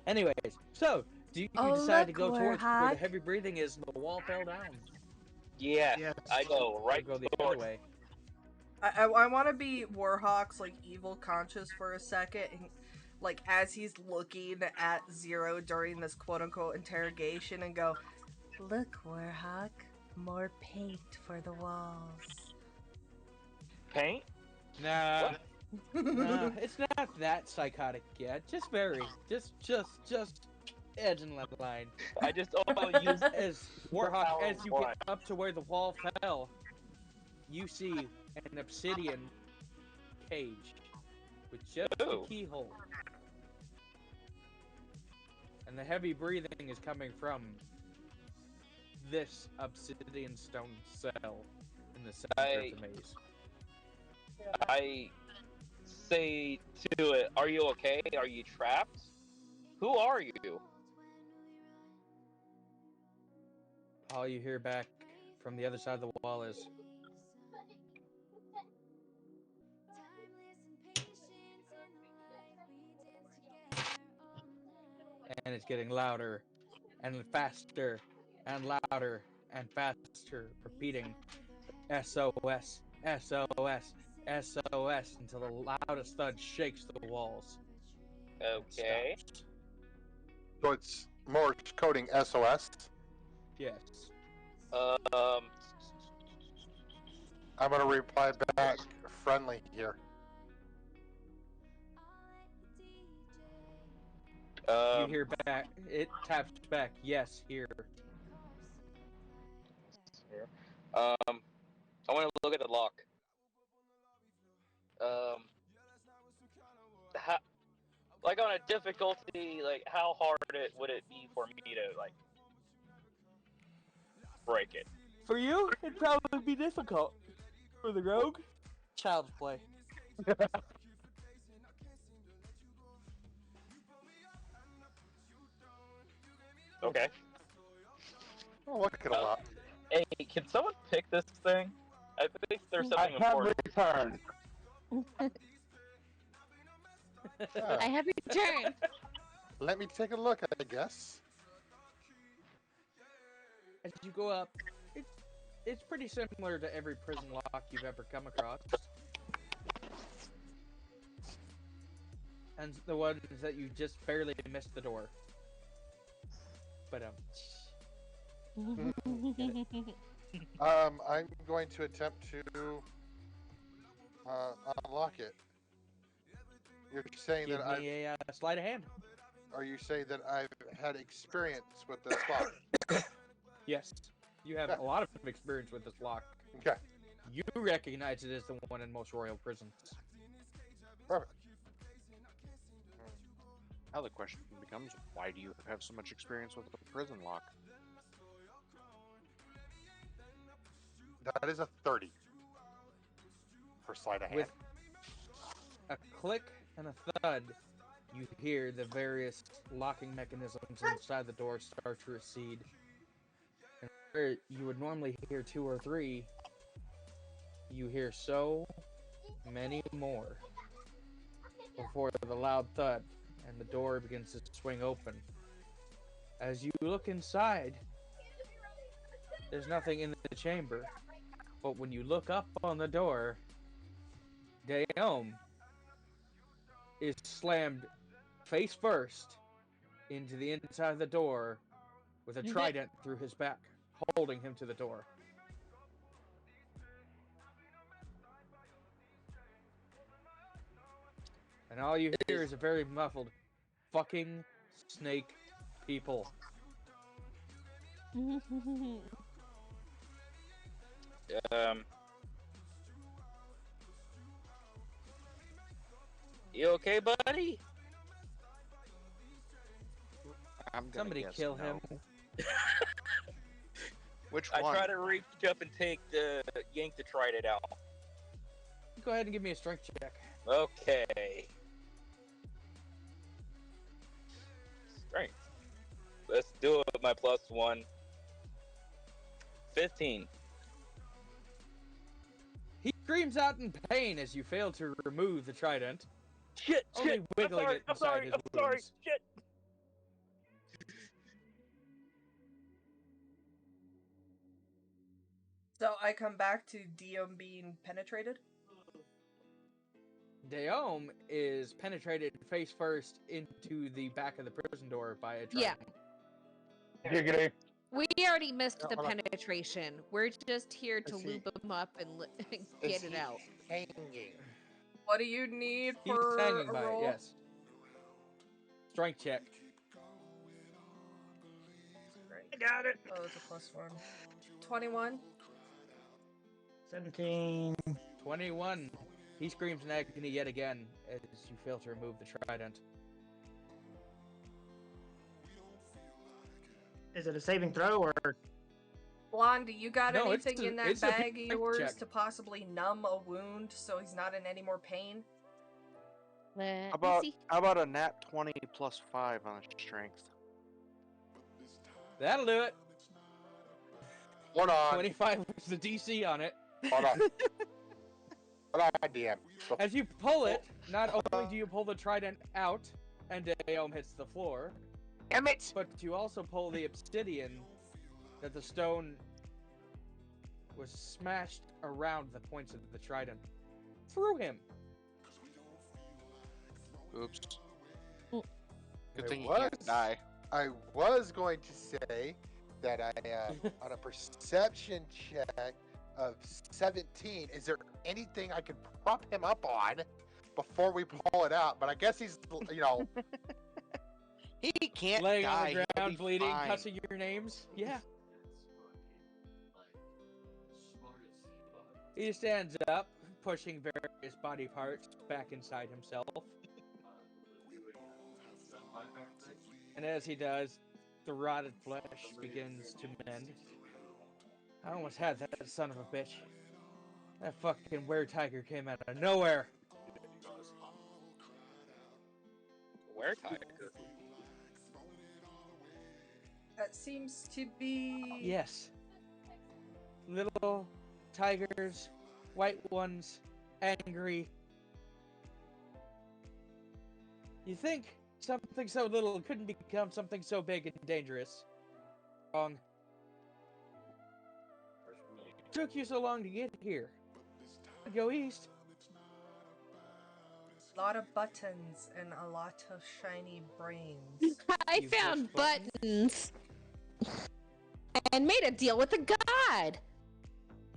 Anyways, so do you decide to go towards where the heavy breathing is and the wall fell down? Yes, Yes. I go right Or go the towards. other way. I want to be Warhawk's like evil conscious for a second, and, like as he's looking at Zero during this quote unquote interrogation, and go, "Look, Warhawk, more paint for the walls." Paint? Nah, it's not that psychotic yet. Just edge and line. I just use as Warhawk as you get up to where the wall fell, you see an obsidian cage with just a keyhole. And the heavy breathing is coming from this obsidian stone cell in the center of the maze. I say to it, "Are you okay? Are you trapped? Who are you?" All you hear back from the other side of the wall is, and it's getting louder and faster and louder and faster, repeating SOS, SOS, SOS until the loudest thud shakes the walls. Okay. So it's Morse coding SOS. Yes. I'm gonna reply back friendly here. You hear back. It taps back. Yes, here. I want to look at the lock. Like on a difficulty, like how hard would it be for me to like break it? For you, it'd probably be difficult. For the rogue, child's play. Okay. Oh, look at a lot. Hey, can someone pick this thing? I think there's something important. Returned. I have returned. Let me take a look, I guess. As you go up, it's pretty similar to every prison lock you've ever come across. And the ones that you just barely missed the door. But I'm going to attempt to unlock it. You're saying give that I me a sleight of hand. Are you saying that I've had experience with this lock? Yes, you have a lot of experience with this lock. Okay. You recognize it as the one in most royal prisons. Perfect. Now the question becomes, why do you have so much experience with the prison lock? That is a 30 for sleight of hand. a click and a thud, you hear the various locking mechanisms inside the door start to recede. And where you would normally hear 2 or 3, you hear so many more before the loud thud and the door begins to swing open. As you look inside, there's nothing in the chamber, but when you look up on the door, Daom is slammed face first into the inside of the door with a trident through his back, holding him to the door. And all you hear is a very muffled, fucking snake people. You okay, buddy? I'm gonna Somebody guess kill no. him. Which I one? try to reach up and yank the trident out. Go ahead and give me a strength check. Okay. Strength. Let's do it with my +1. 15. He screams out in pain as you fail to remove the trident. Shit, only shit. wiggling it inside his wounds. Shit. So I come back to Daom being penetrated? Daom is penetrated face first into the back of the prison door by a trident. Giggity. We already missed the penetration. We're just here to loop him up and get it out. Hanging. What do you need He's for hanging a by roll? it, yes. Strength check. I got it. Oh, it's a +1. 21. 17. 21. He screams in agony yet again as you fail to remove the trident. Is it a saving throw or? Blondie, you got No, anything in that it's a bag of strength yours check. to possibly numb a wound so he's not in any more pain? Let How me see. about a nat 20 +5 on a strength? That'll do it. Hold on. 25 was the DC on it. Hold on. Hold on, DM. As you pull it, not only do you pull the trident out and Daom hits the floor, Damn it! but you also pull the obsidian that the stone was smashed around the points of the trident through him. Oops. Mm. Good thing you can't die. I was going to say that I, on a perception check of 17, is there anything I could prop him up on before we pull it out? But I guess he's, He can't Laying die. on the He'll ground, be bleeding, fine. cussing your names. Yeah. He stands up, pushing various body parts back inside himself. And as he does, the rotted flesh begins to mend. I almost had that son of a bitch. That fucking were-tiger came out of nowhere. Were-tiger? That seems to be... Yes. Little tigers, white ones, angry. You think something so little couldn't become something so big and dangerous? Wrong. Took you so long to get here. Go east. A lot of buttons and a lot of shiny brains. I found buttons and made a deal with a god.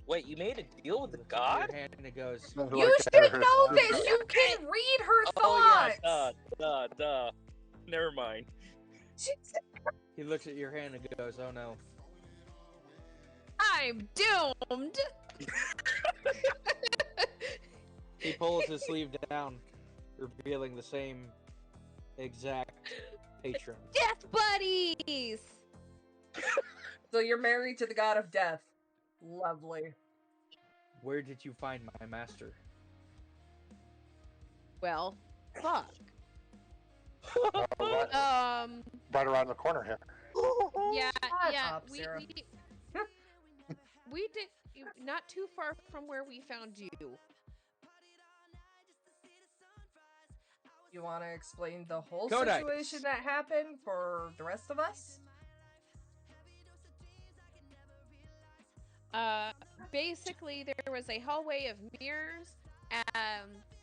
Wait, you made a deal with the god? Your hand and it goes. You should know this! You can read her thoughts! Oh yeah, duh. Never mind. He looks at your hand and goes, "Oh no." I'm doomed. He pulls his sleeve down, revealing the same exact patron. Death buddies. So you're married to the god of death. Lovely. Where did you find my master? Well, fuck. Right around the corner here. Yeah, Shut yeah. up, Sarah. We did not too far from where we found you. You want to explain the whole Kodai. situation that happened for the rest of us? Basically, there was a hallway of mirrors.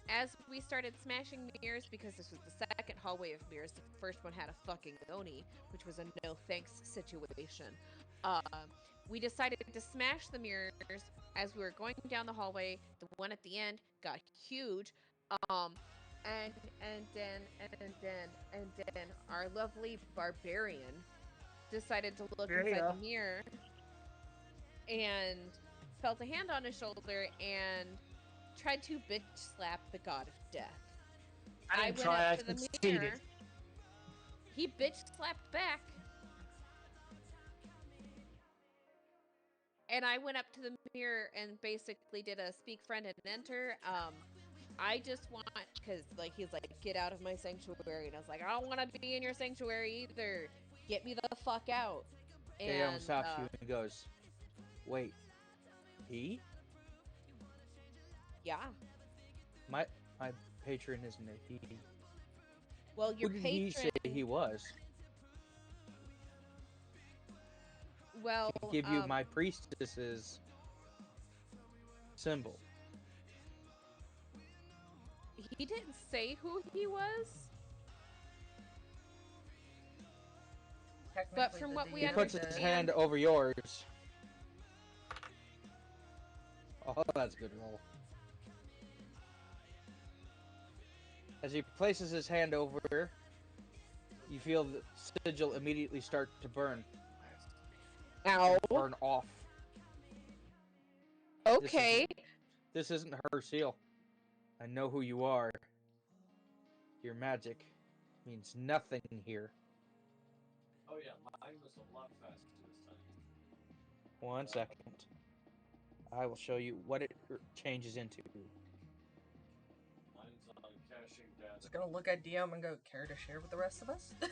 As we started smashing mirrors, because this was the second hallway of mirrors, the first one had a fucking Oni, which was a no thanks situation. We decided to smash the mirrors as we were going down the hallway. The one at the end got huge. And then our lovely barbarian decided to look inside the mirror and felt a hand on his shoulder and tried to bitch slap the god of death. I didn't try, I succeeded. He bitch slapped back. And I went up to the mirror and basically did a speak friend and enter. I just want, because like he's like, get out of my sanctuary. And I was like, I don't want to be in your sanctuary either. Get me the fuck out. Dayum stops you and goes, wait, he? Yeah. My patron isn't a he. Well, your Who did patron... he say he was? Well, to give you my priestess's symbol. He didn't say who he was. But from what we understand, he puts his hand over yours. Oh, that's a good roll. As he places his hand over, you feel the sigil immediately start to burn. Ow. Burn off. Okay. This isn't her seal. I know who you are. Your magic means nothing here. Oh yeah, mine was a lot faster this time. 1 second. I will show you what it changes into. Mine's on caching data. Just gonna look at DM and go, care to share with the rest of us? You're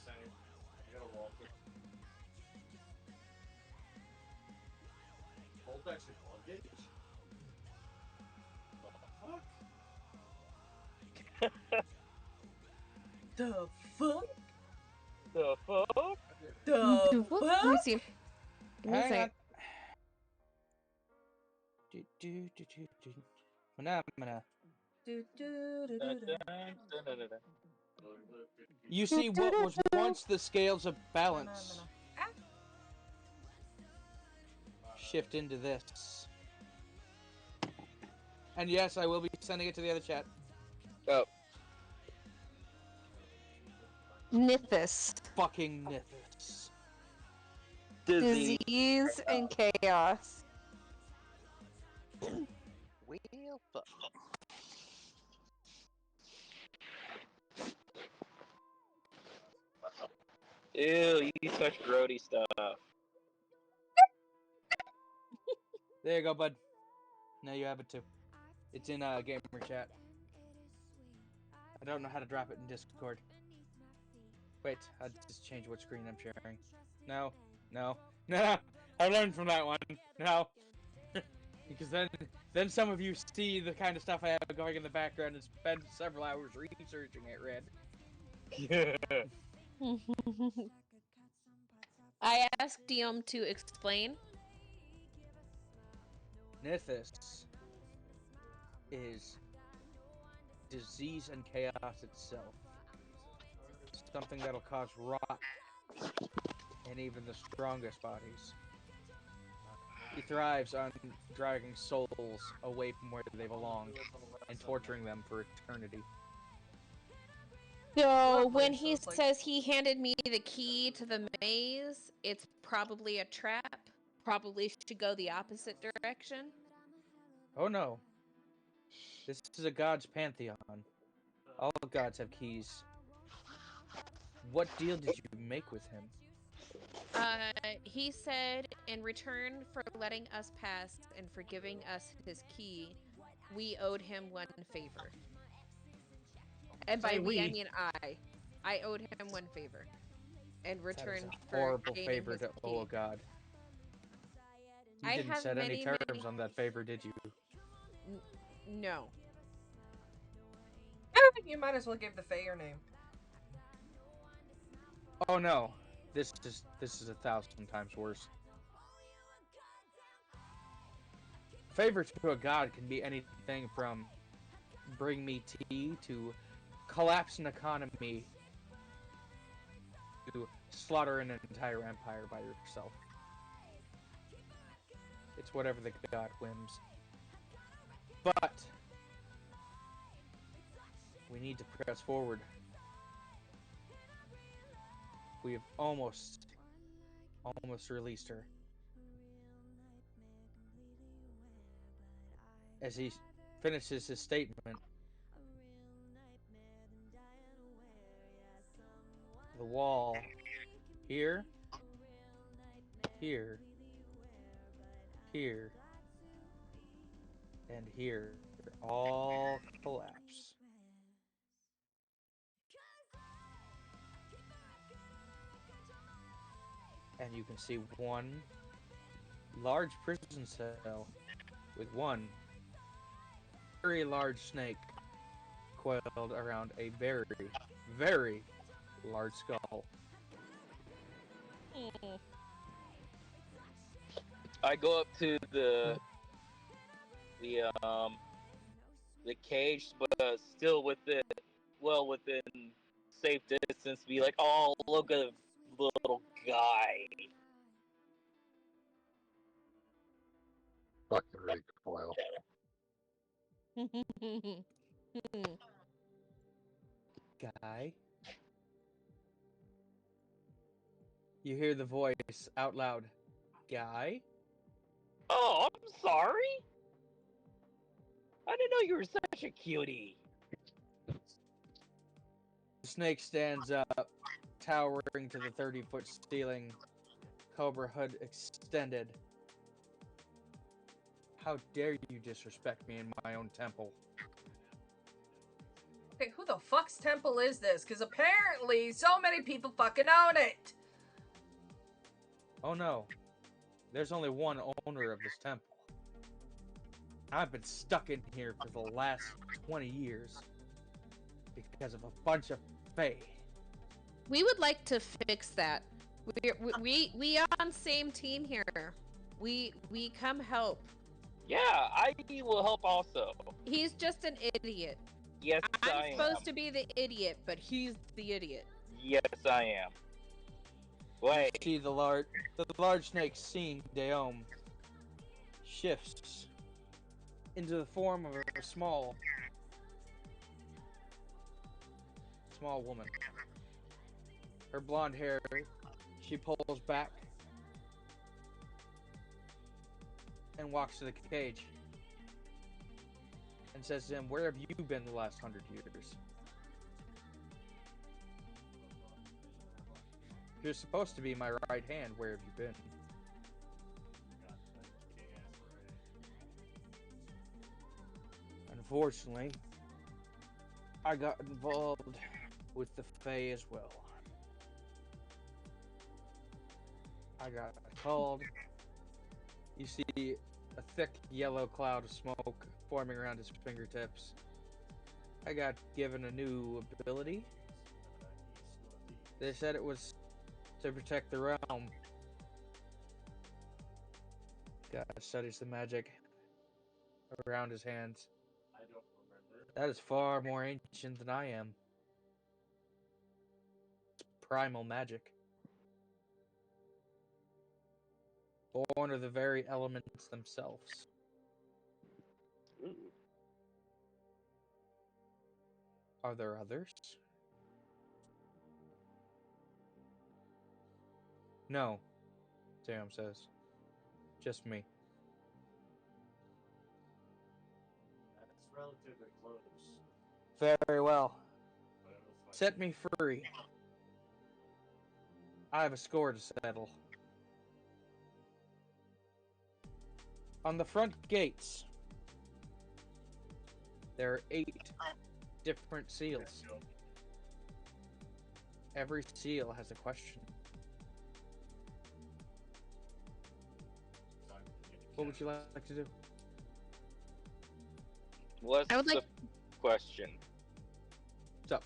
saying, I gotta roll quick. Hold actually luggage? The fuck? The fuck? The fuck? Let me see. Hang on. Phenomena. You see what was once the scales of balance shift into this. And yes, I will be sending it to the other chat. Oh. Nithis. Fucking Nithis. Disease and chaos. Well, fuck. Ew, you such grody stuff. There you go, bud. Now you have it too. It's in gamer chat. I don't know how to drop it in Discord. Wait, I just change what screen I'm sharing. No. I learned from that one. No. Because then some of you see the kind of stuff I have going in the background and spend several hours researching it, Red. Yeah. I asked DM to explain. Nithis is disease and chaos itself. Something that'll cause rot in even the strongest bodies. He thrives on dragging souls away from where they belong and torturing them for eternity. So when he says he handed me the key to the maze, it's probably a trap. Probably should go the opposite direction. Oh no. This is a god's pantheon. All gods have keys. What deal did you make with him? He said in return for letting us pass and for giving us his key, we owed him one favor. And by Say we, I we. mean I. I owed him one favor. In That is return a for horrible gaining favor his to key. owe a god. You I didn't have set any many, terms many... on that favor, did you? No. You might as well give the Fae your name. Oh no, this is 1,000 times worse. Favor to a god can be anything from bring me tea to collapse an economy to slaughter an entire empire by yourself. It's whatever the god whims. But we need to press forward. We have almost released her. As he finishes his statement, the wall here, here, here, and here all collapse. And you can see one large prison cell with one very large snake coiled around a very, very large skull. I go up to the the cage, but still within safe distance. Be like, oh, look at the little guy. Fucking recoil. Guy? You hear the voice out loud. Guy? Oh, I'm sorry. I didn't know you were such a cutie. The snake stands up, towering to the 30-foot ceiling, cobra hood extended. How dare you disrespect me in my own temple? Okay, who the fuck's temple is this? Because apparently so many people fucking own it! Oh no, there's only one owner of this temple. I've been stuck in here for the last 20 years because of a bunch of fae. We would like to fix that. We on same team here. We come help. Yeah, I will help also. He's just an idiot. Yes, I'm I supposed am. to be the idiot, but he's the idiot. Yes, I am. Wait. You see the large snake seeing Deom shifts into the form of a small woman. Her blonde hair, she pulls back and walks to the cage and says to him, "Where have you been the last 100 years? You're supposed to be my right hand. Where have you been?" Unfortunately, I got involved with the Fae as well. I got called. You see a thick yellow cloud of smoke forming around his fingertips. I got given a new ability. They said it was to protect the realm. God studies the magic around his hands. That is far more ancient than I am. It's primal magic. Born of the very elements themselves. Ooh. Are there others? No, Sam says. Just me. That's relatively close. Very well. Set me free. I have a score to settle. On the front gates There are 8 different seals. Every seal has a question. What would you like to do? What's I would like. the question? So,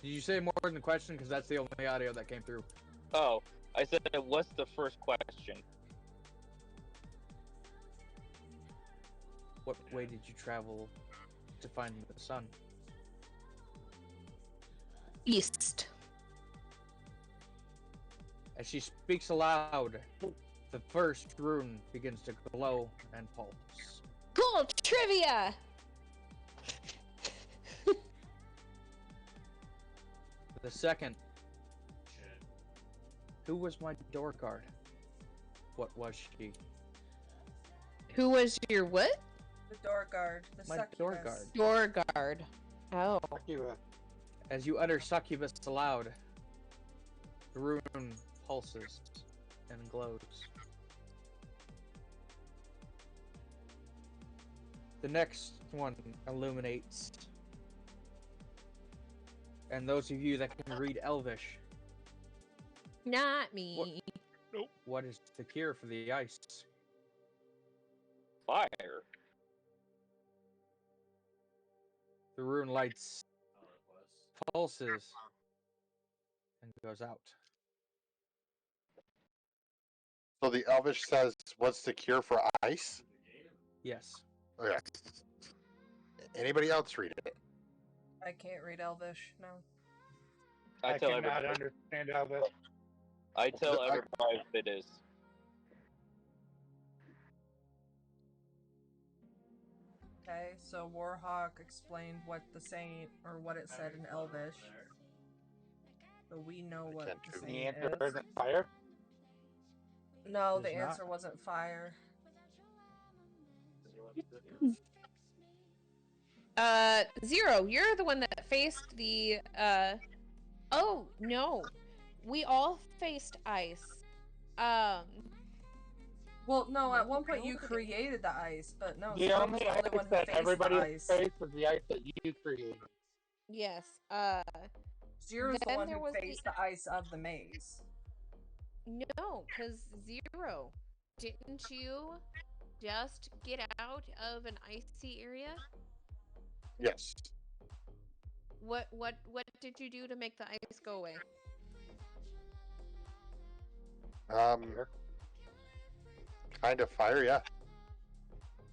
did you say more than the question? Because that's the only audio that came through. Oh, I said, what's the first question? What way did you travel to find the sun? East. As she speaks aloud, the first rune begins to glow and pulse. Cool trivia. The second, who was my door guard? What was she? Who was your what? The door guard. The My succubus. door guard. Door guard. Oh. As you utter succubus aloud, the rune pulses and glows. The next one illuminates. And those of you that can read Elvish, Not me. what is the cure for the ice? Fire. The rune lights, pulses, and goes out. So the Elvish says, "What's the cure for ice?" Yes. Okay. Anybody else read it? I can't read Elvish. No. I tell cannot everybody. understand all this. I tell everybody if it is. Okay, so Warhawk explained what the saying or what it said in Elvish. So we know what the The saying answer is. isn't fire. No, It the is not. answer wasn't fire. 0, you're the one that faced the, oh, no. We all faced ice. Well, no, at one point no, you they didn't. created the ice, but no, The Zero was only the only ice one who that faced everybody the ice. faced was the ice that you created. Yes, Zero's the then one there who was faced the ice of the maze. No, because 0, didn't you just get out of an icy area? Yes. What did you do to make the ice go away? Kind of fire, yeah.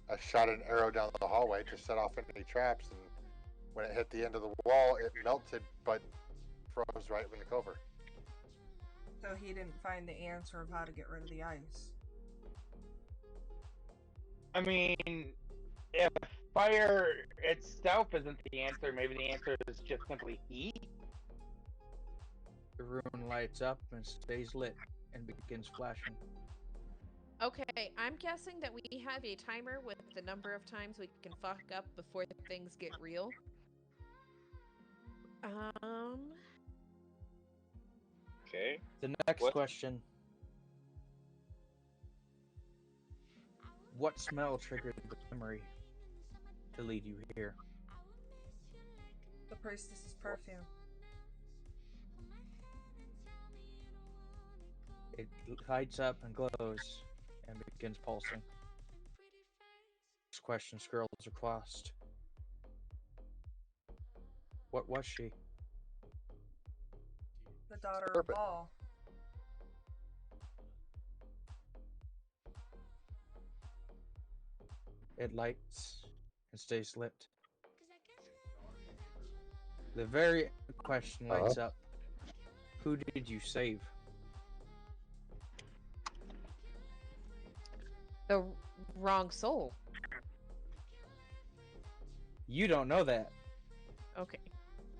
I shot an arrow down the hallway to set off any traps, and when it hit the end of the wall, it melted, but froze right back over. So he didn't find the answer of how to get rid of the ice. I mean, if fire itself isn't the answer, maybe the answer is just simply heat. The rune lights up and stays lit and begins flashing. Okay, I'm guessing that we have a timer with the number of times we can fuck up before things get real. Okay. The next question. What smell triggered the memory to lead you here? The priestess's perfume. It lights up and glows and begins pulsing. This question scrolls across. What was she? The daughter of Baal. It lights and stays lit. The very question lights up. Who did you save? The wrong soul. You don't know that. Okay.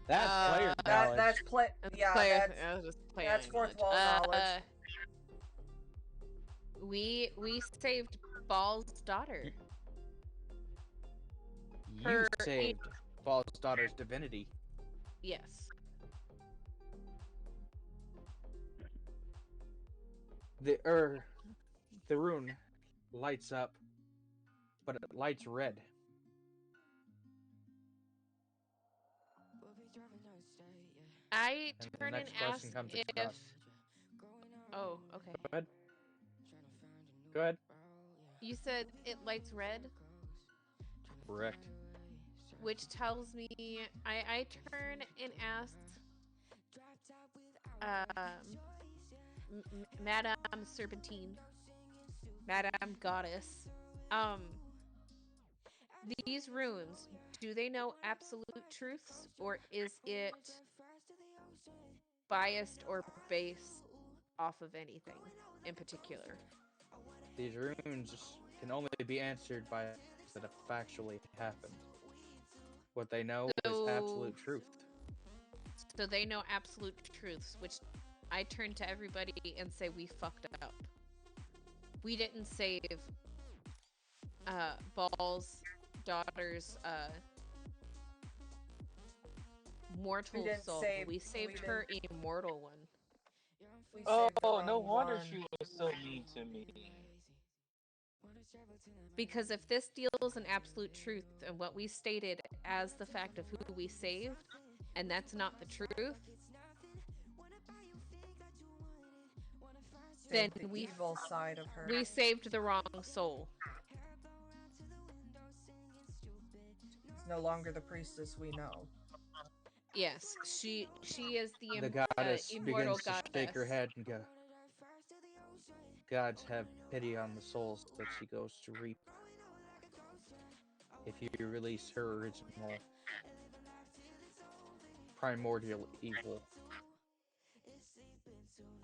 That's player knowledge. That's play. Yeah, that's fourth wall knowledge. We saved Baal's daughter. You saved Baal's daughter's divinity. Yes. The rune lights up but it lights red. I And the turn and next question ask comes if. across. Oh, okay. Go ahead. Go ahead. You said it lights red, Correct. which tells me I turn and ask, Madame Serpentine, Madame Goddess, these runes, do they know absolute truths, or is it biased or based off of anything in particular? These runes can only be answered by things that have factually happened. What they know is absolute truth. So they know absolute truths, which I turn to everybody and say we fucked up. We didn't save Ball's daughter's mortal soul. We saved her immortal one. Oh, no wonder she was so mean to me. Because if this deals in absolute truth and what we stated as the fact of who we saved, and that's not the truth, then the evil side of her. We saved the wrong soul. It's no longer the priestess we know. Yes, she is the goddess immortal begins goddess. to shake her head and go, gods have pity on the souls that she goes to reap. If you release her original primordial evil.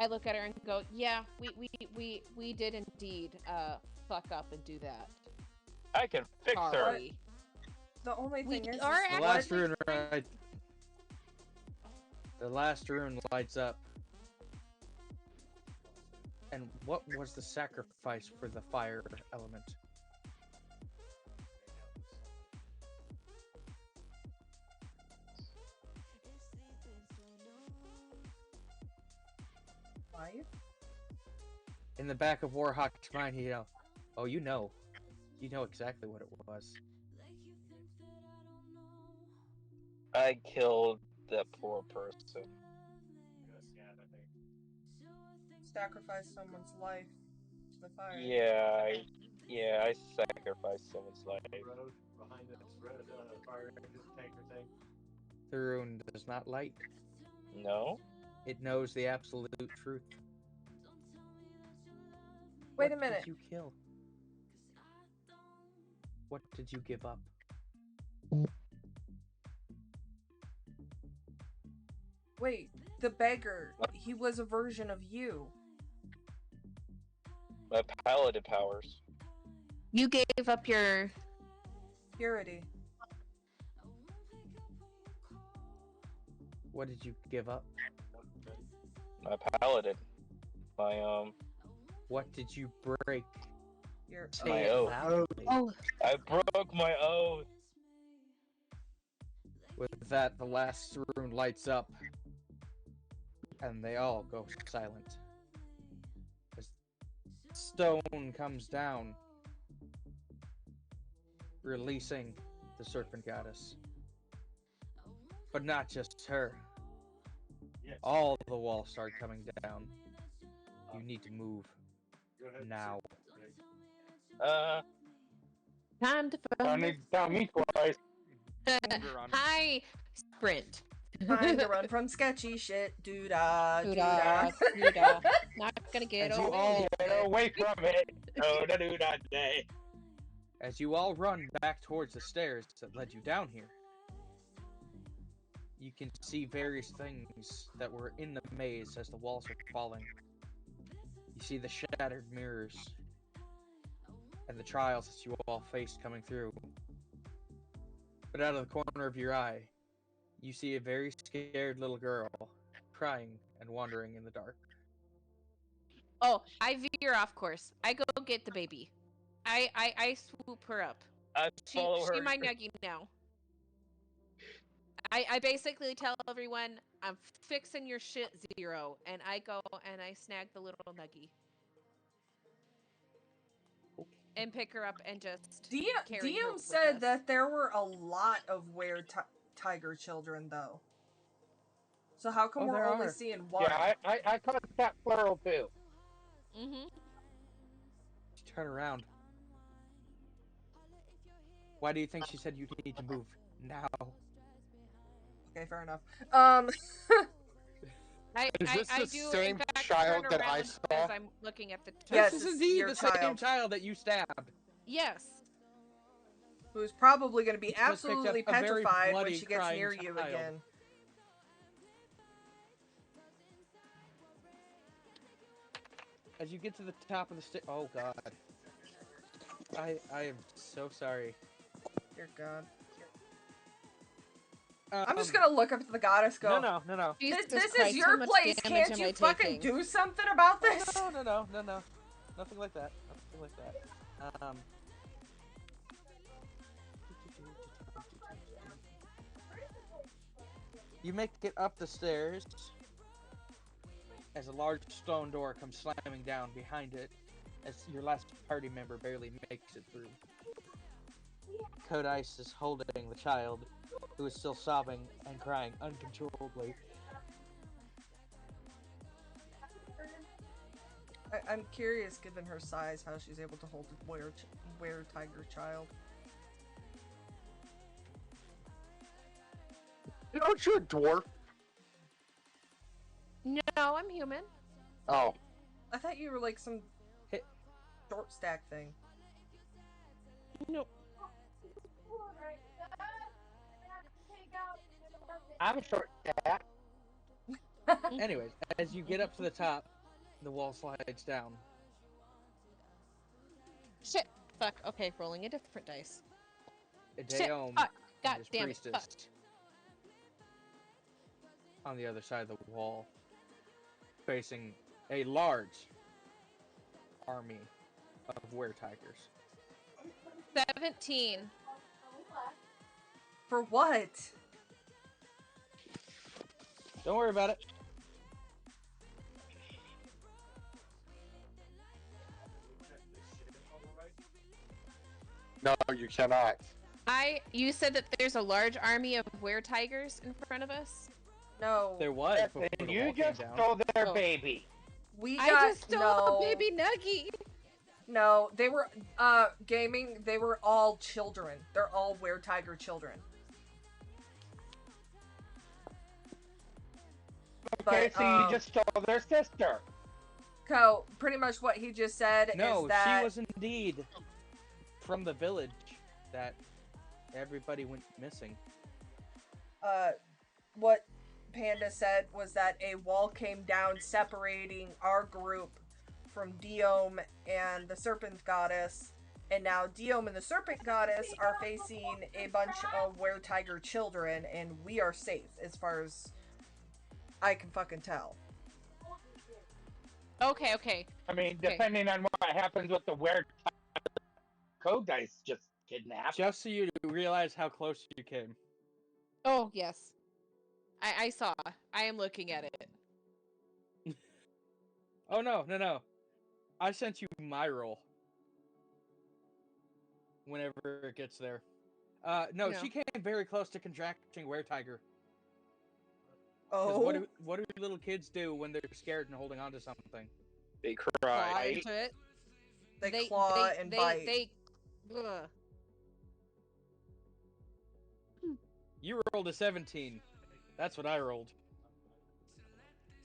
I look at her and go, yeah, we did indeed fuck up and do that. I can fix her. The only thing is the last rune right. The last rune lights up. And what was the sacrifice for the fire element? Fire? In the back of Warhawk's mind, you know, oh, you know exactly what it was. I killed that poor person. Sacrifice someone's life to the fire. Yeah, I sacrificed someone's life. Behind this red fire engine tanker thing. The rune does not light. No? It knows the absolute truth. Wait a minute. What did you kill? What did you give up? Wait, the beggar, he was a version of you. My paladin powers. You gave up your purity. What did you give up? My paladin. My What did you break? Your my oath. Oh. I broke my oath. With that, the last rune lights up, and they all go silent. As stone comes down, releasing the serpent goddess. But not just her. Yes. All the walls start coming down. You need to move now. Time to Count me twice. Hi, sprint. Time to run from sketchy shit. Doo-da, doo-da. Doo-da. Not gonna get As you away all with Get it. away from it. Oh, da do da day. As you all run back towards the stairs that led you down here, you can see various things that were in the maze as the walls are falling. You see the shattered mirrors and the trials that you all faced coming through. But out of the corner of your eye, you see a very scared little girl crying and wandering in the dark. Oh, I veer off course. I go get the baby. I swoop her up. I follow her. She my nuggie now. I basically tell everyone I'm fixing your shit, Zero, and I go and I snag the little nuggie. and pick her up and just carry her Diem with said us. that there were a lot of tiger children, though. So how come we're only seeing one? Yeah, I caught that plural too. Mm-hmm. Turn around. Why do you think she said you need to move now? Okay, fair enough. Is this I the do, same in fact, child turn that I around saw? as I'm looking at the child. Yes, This is it's indeed your the same child. child that you stabbed. Yes. Who's probably going to be Just picked up absolutely a very petrified when bloody, she gets crying near you child. again. As you get to the top of the oh god. I am so sorry. Dear God. I'm just gonna look up at the goddess. Go. No. Jesus This Christ, is your how much place. damage Can't am you I fucking taking? do something about this? Oh, no. Nothing like that. Nothing like that. You make it up the stairs as a large stone door comes slamming down behind it as your last party member barely makes it through. Code Ice is holding the child, who is still sobbing and crying uncontrollably. I'm curious, given her size, how she's able to hold a were-tiger child. Aren't you a dwarf? No, I'm human. Oh. I thought you were like some short stack thing. Nope. I'm a short stack. Anyways, as you get up to the top, the wall slides down. Shit. Fuck. Okay, rolling a different dice. Shit. Fuck. God damn it. Fuck. On the other side of the wall, facing a large army of were-tigers. 17. For what? Don't worry about it. No, you cannot. You said that there's a large army of were-tigers in front of us? No. There was before And the you wall just came down. stole their baby. I just stole a baby Nuggie. No, they were gaming. They were all children. They're all were-tiger children. Okay, But, so you just stole their sister. Pretty much what he just said No, is that she was indeed from the village that everybody went missing. What Panda said was that a wall came down separating our group from Diome and the Serpent Goddess, and now Diome and the Serpent Goddess are facing a bunch of were-tiger children, and we are safe as far as I can fucking tell. Okay. I mean, depending on what happens with the weird code dice just kidnapped. Just so you realize how close you came. Oh, yes. I saw. I am looking at it. Oh, no. I sent you my roll. Whenever it gets there. No, she came very close to contracting were-tiger. Oh? What do little kids do when they're scared and holding on to something? They Claw cry. into it. They claw and bite. Ugh. You rolled a 17. That's what I rolled.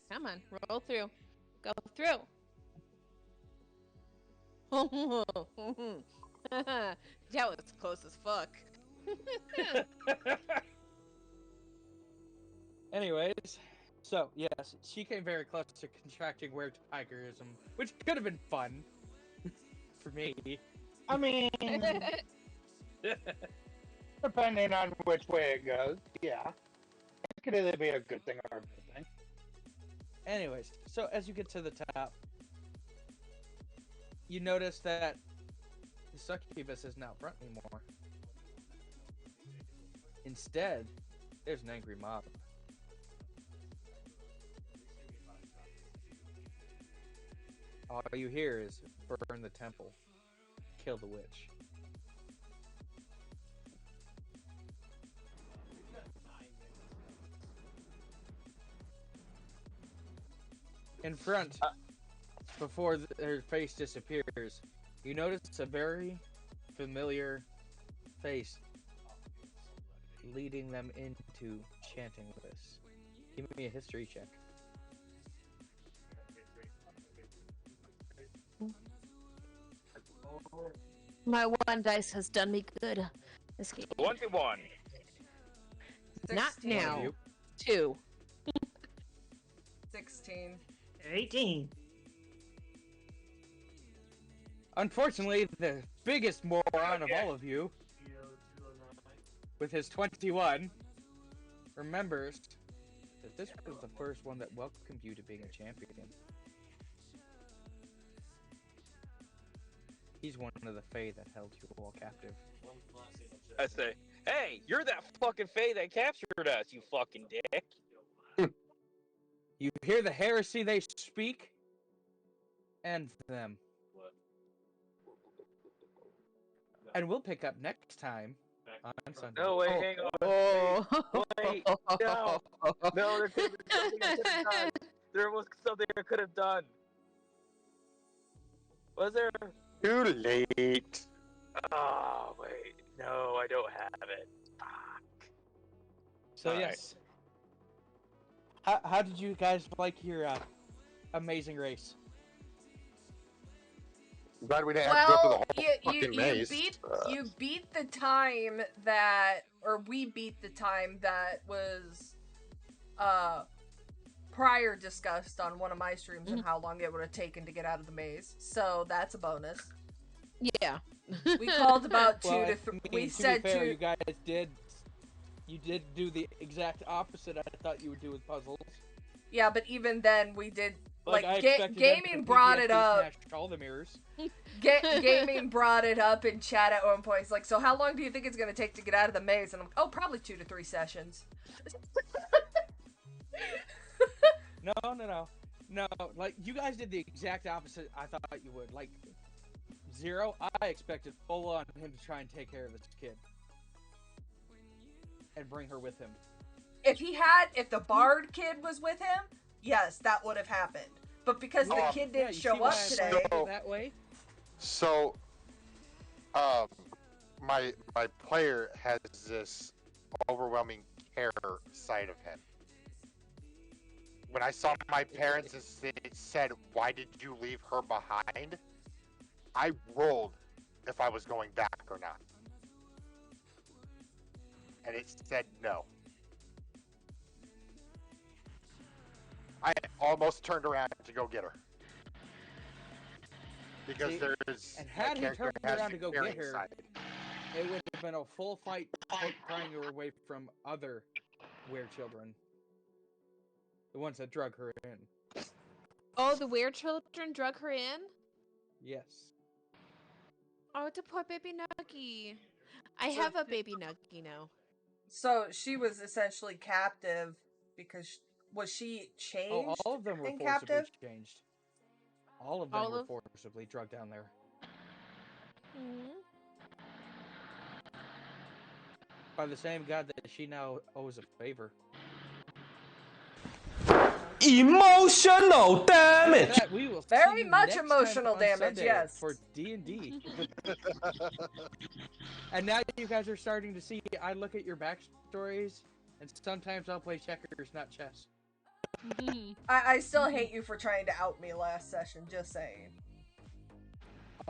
Come on, roll through. Go through. That was close as fuck. Anyways, so yes, she came very close to contracting were-tigerism, which could have been fun for me. I mean, depending on which way it goes, yeah. It could either be a good thing or a bad thing. Anyways, so as you get to the top, you notice that the succubus isn't out front anymore. Instead, there's an angry mob. All you hear is burn the temple. kill the witch. In front, before her face disappears, you notice a very familiar face leading them into chanting this. Give me a history check. My one dice has done me good. This game. 21. Not 16. now. 2. 16. 18. Unfortunately, the biggest moron of all of you, with his 21, remembers that this was the first one that welcomed you to being a champion. He's one of the Fae that held you all captive. I say, hey, you're that fucking Fae that captured us, you fucking dick. You hear the heresy they speak? End them. And we'll pick up next time on Sunday. No, wait, hang on. Oh. Wait, no. No, there could have been something I could have done. There was something I could have done. Was there? Too late. Oh, wait. No, I don't have it. Fuck. So All yes. How did you guys like your amazing race? I'm glad we didn't have to go through the Well, whole fucking maze. you beat the time that, or we beat the time that was prior discussed on one of my streams and how long it would have taken to get out of the maze. So that's a bonus. Yeah. We called about 2 Well, to 3. We to said be fair, 2. you guys did do the exact opposite I thought you would do with puzzles. Yeah, but even then we did like I expected them gaming to brought it PTSD up. smash all the mirrors. Gaming brought it up in chat at one point. It's like, so how long do you think it's going to take to get out of the maze? And I'm like, oh, probably 2 to 3 sessions. No, like, you guys did the exact opposite I thought you would. Like, Zero, I expected full on him to try and take care of this kid. And bring her with him. If the Bard kid was with him, yes, that would have happened. But because the kid didn't show up today. That way? So, my player has this overwhelming care side of him. When I saw my parents and it said, "Why did you leave her behind?" I rolled if I was going back or not. And it said no. I almost turned around to go get her. Because there's and had he turned around to go get her, side. it would have been a full fight prying her away from other were-children. The ones that drug her in. Oh, the were-children drug her in? Yes. Oh, it's a poor baby Nuggy. I have a baby Nuggy now. So she was essentially captive because was she changed? Oh, all of them were forcibly captive? changed. All of them were forcibly drugged down there. Mm-hmm. By the same god that she now owes a favor. Emotional damage. Very much emotional damage, Sunday yes. For D&D. And now you guys are starting to see, I look at your backstories, and sometimes I'll play checkers, not chess. I still hate you for trying to out me last session, just saying.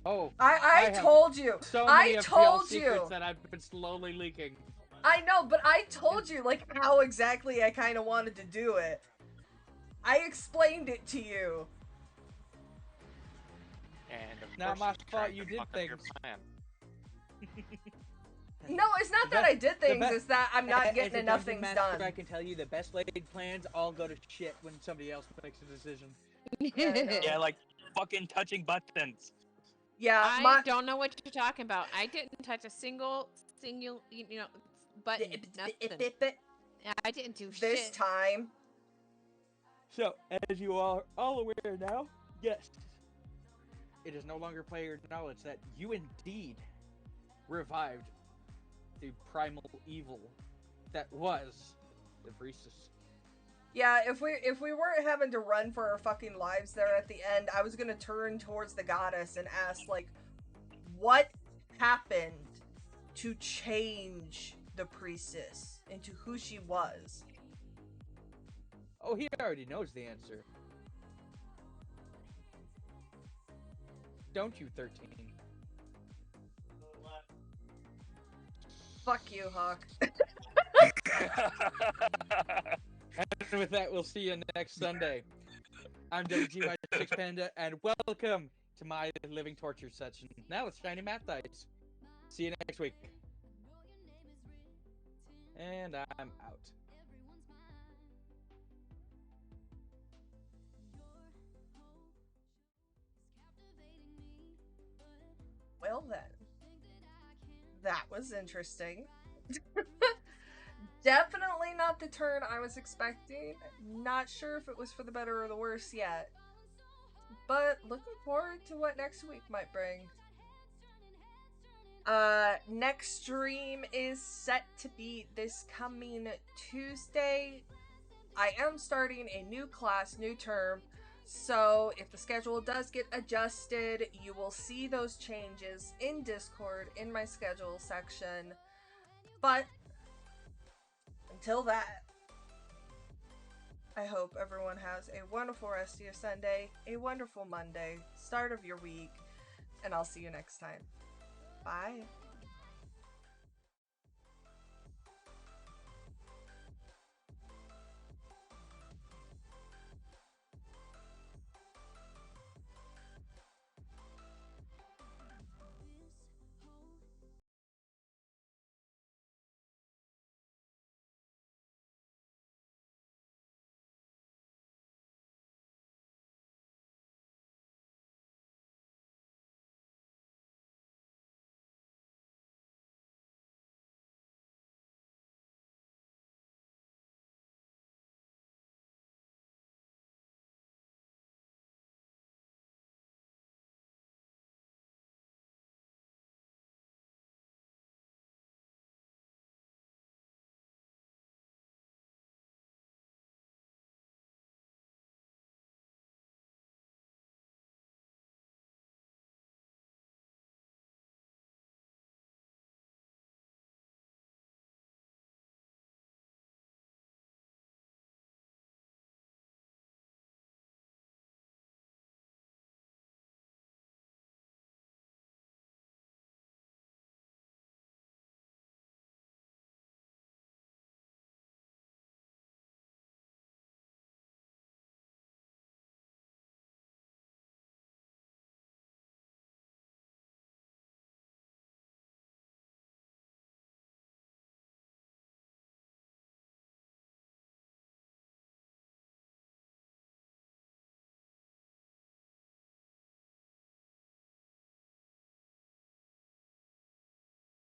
Oh. I told you. So many I told secrets you that I've been slowly leaking. I know, but I told you like how exactly I kind of wanted to do it. I explained it to you. And Not my fault you did things. No, it's not that I did things, it's that I'm not getting enough things done. I can tell you the best laid plans all go to shit when somebody else makes a decision. Yeah, like fucking touching buttons. Yeah, I don't know what you're talking about. I didn't touch a single, button. Nothing. I didn't do shit. This time. So, as you are all aware now, yes, it is no longer player knowledge that you indeed revived the primal evil that was the priestess. Yeah, if we weren't having to run for our fucking lives there at the end, I was gonna turn towards the goddess and ask, like, what happened to change the priestess into who she was? Oh, he already knows the answer. Don't you, 13? Fuck you, Hawk. And with that, we'll see you next Sunday. I'm WG56 Panda, and welcome to my living torture session. Now it's Shiny Math Dice. See you next week. And I'm out. Well then. That was interesting. Definitely not the turn I was expecting. Not sure if it was for the better or the worse yet. But looking forward to what next week might bring. Next stream is set to be this coming Tuesday. I am starting a new class, new term. So if the schedule does get adjusted, you will see those changes in Discord in my schedule section. But until that, I hope everyone has a wonderful rest of your Sunday, a wonderful Monday, start of your week, and I'll see you next time. Bye.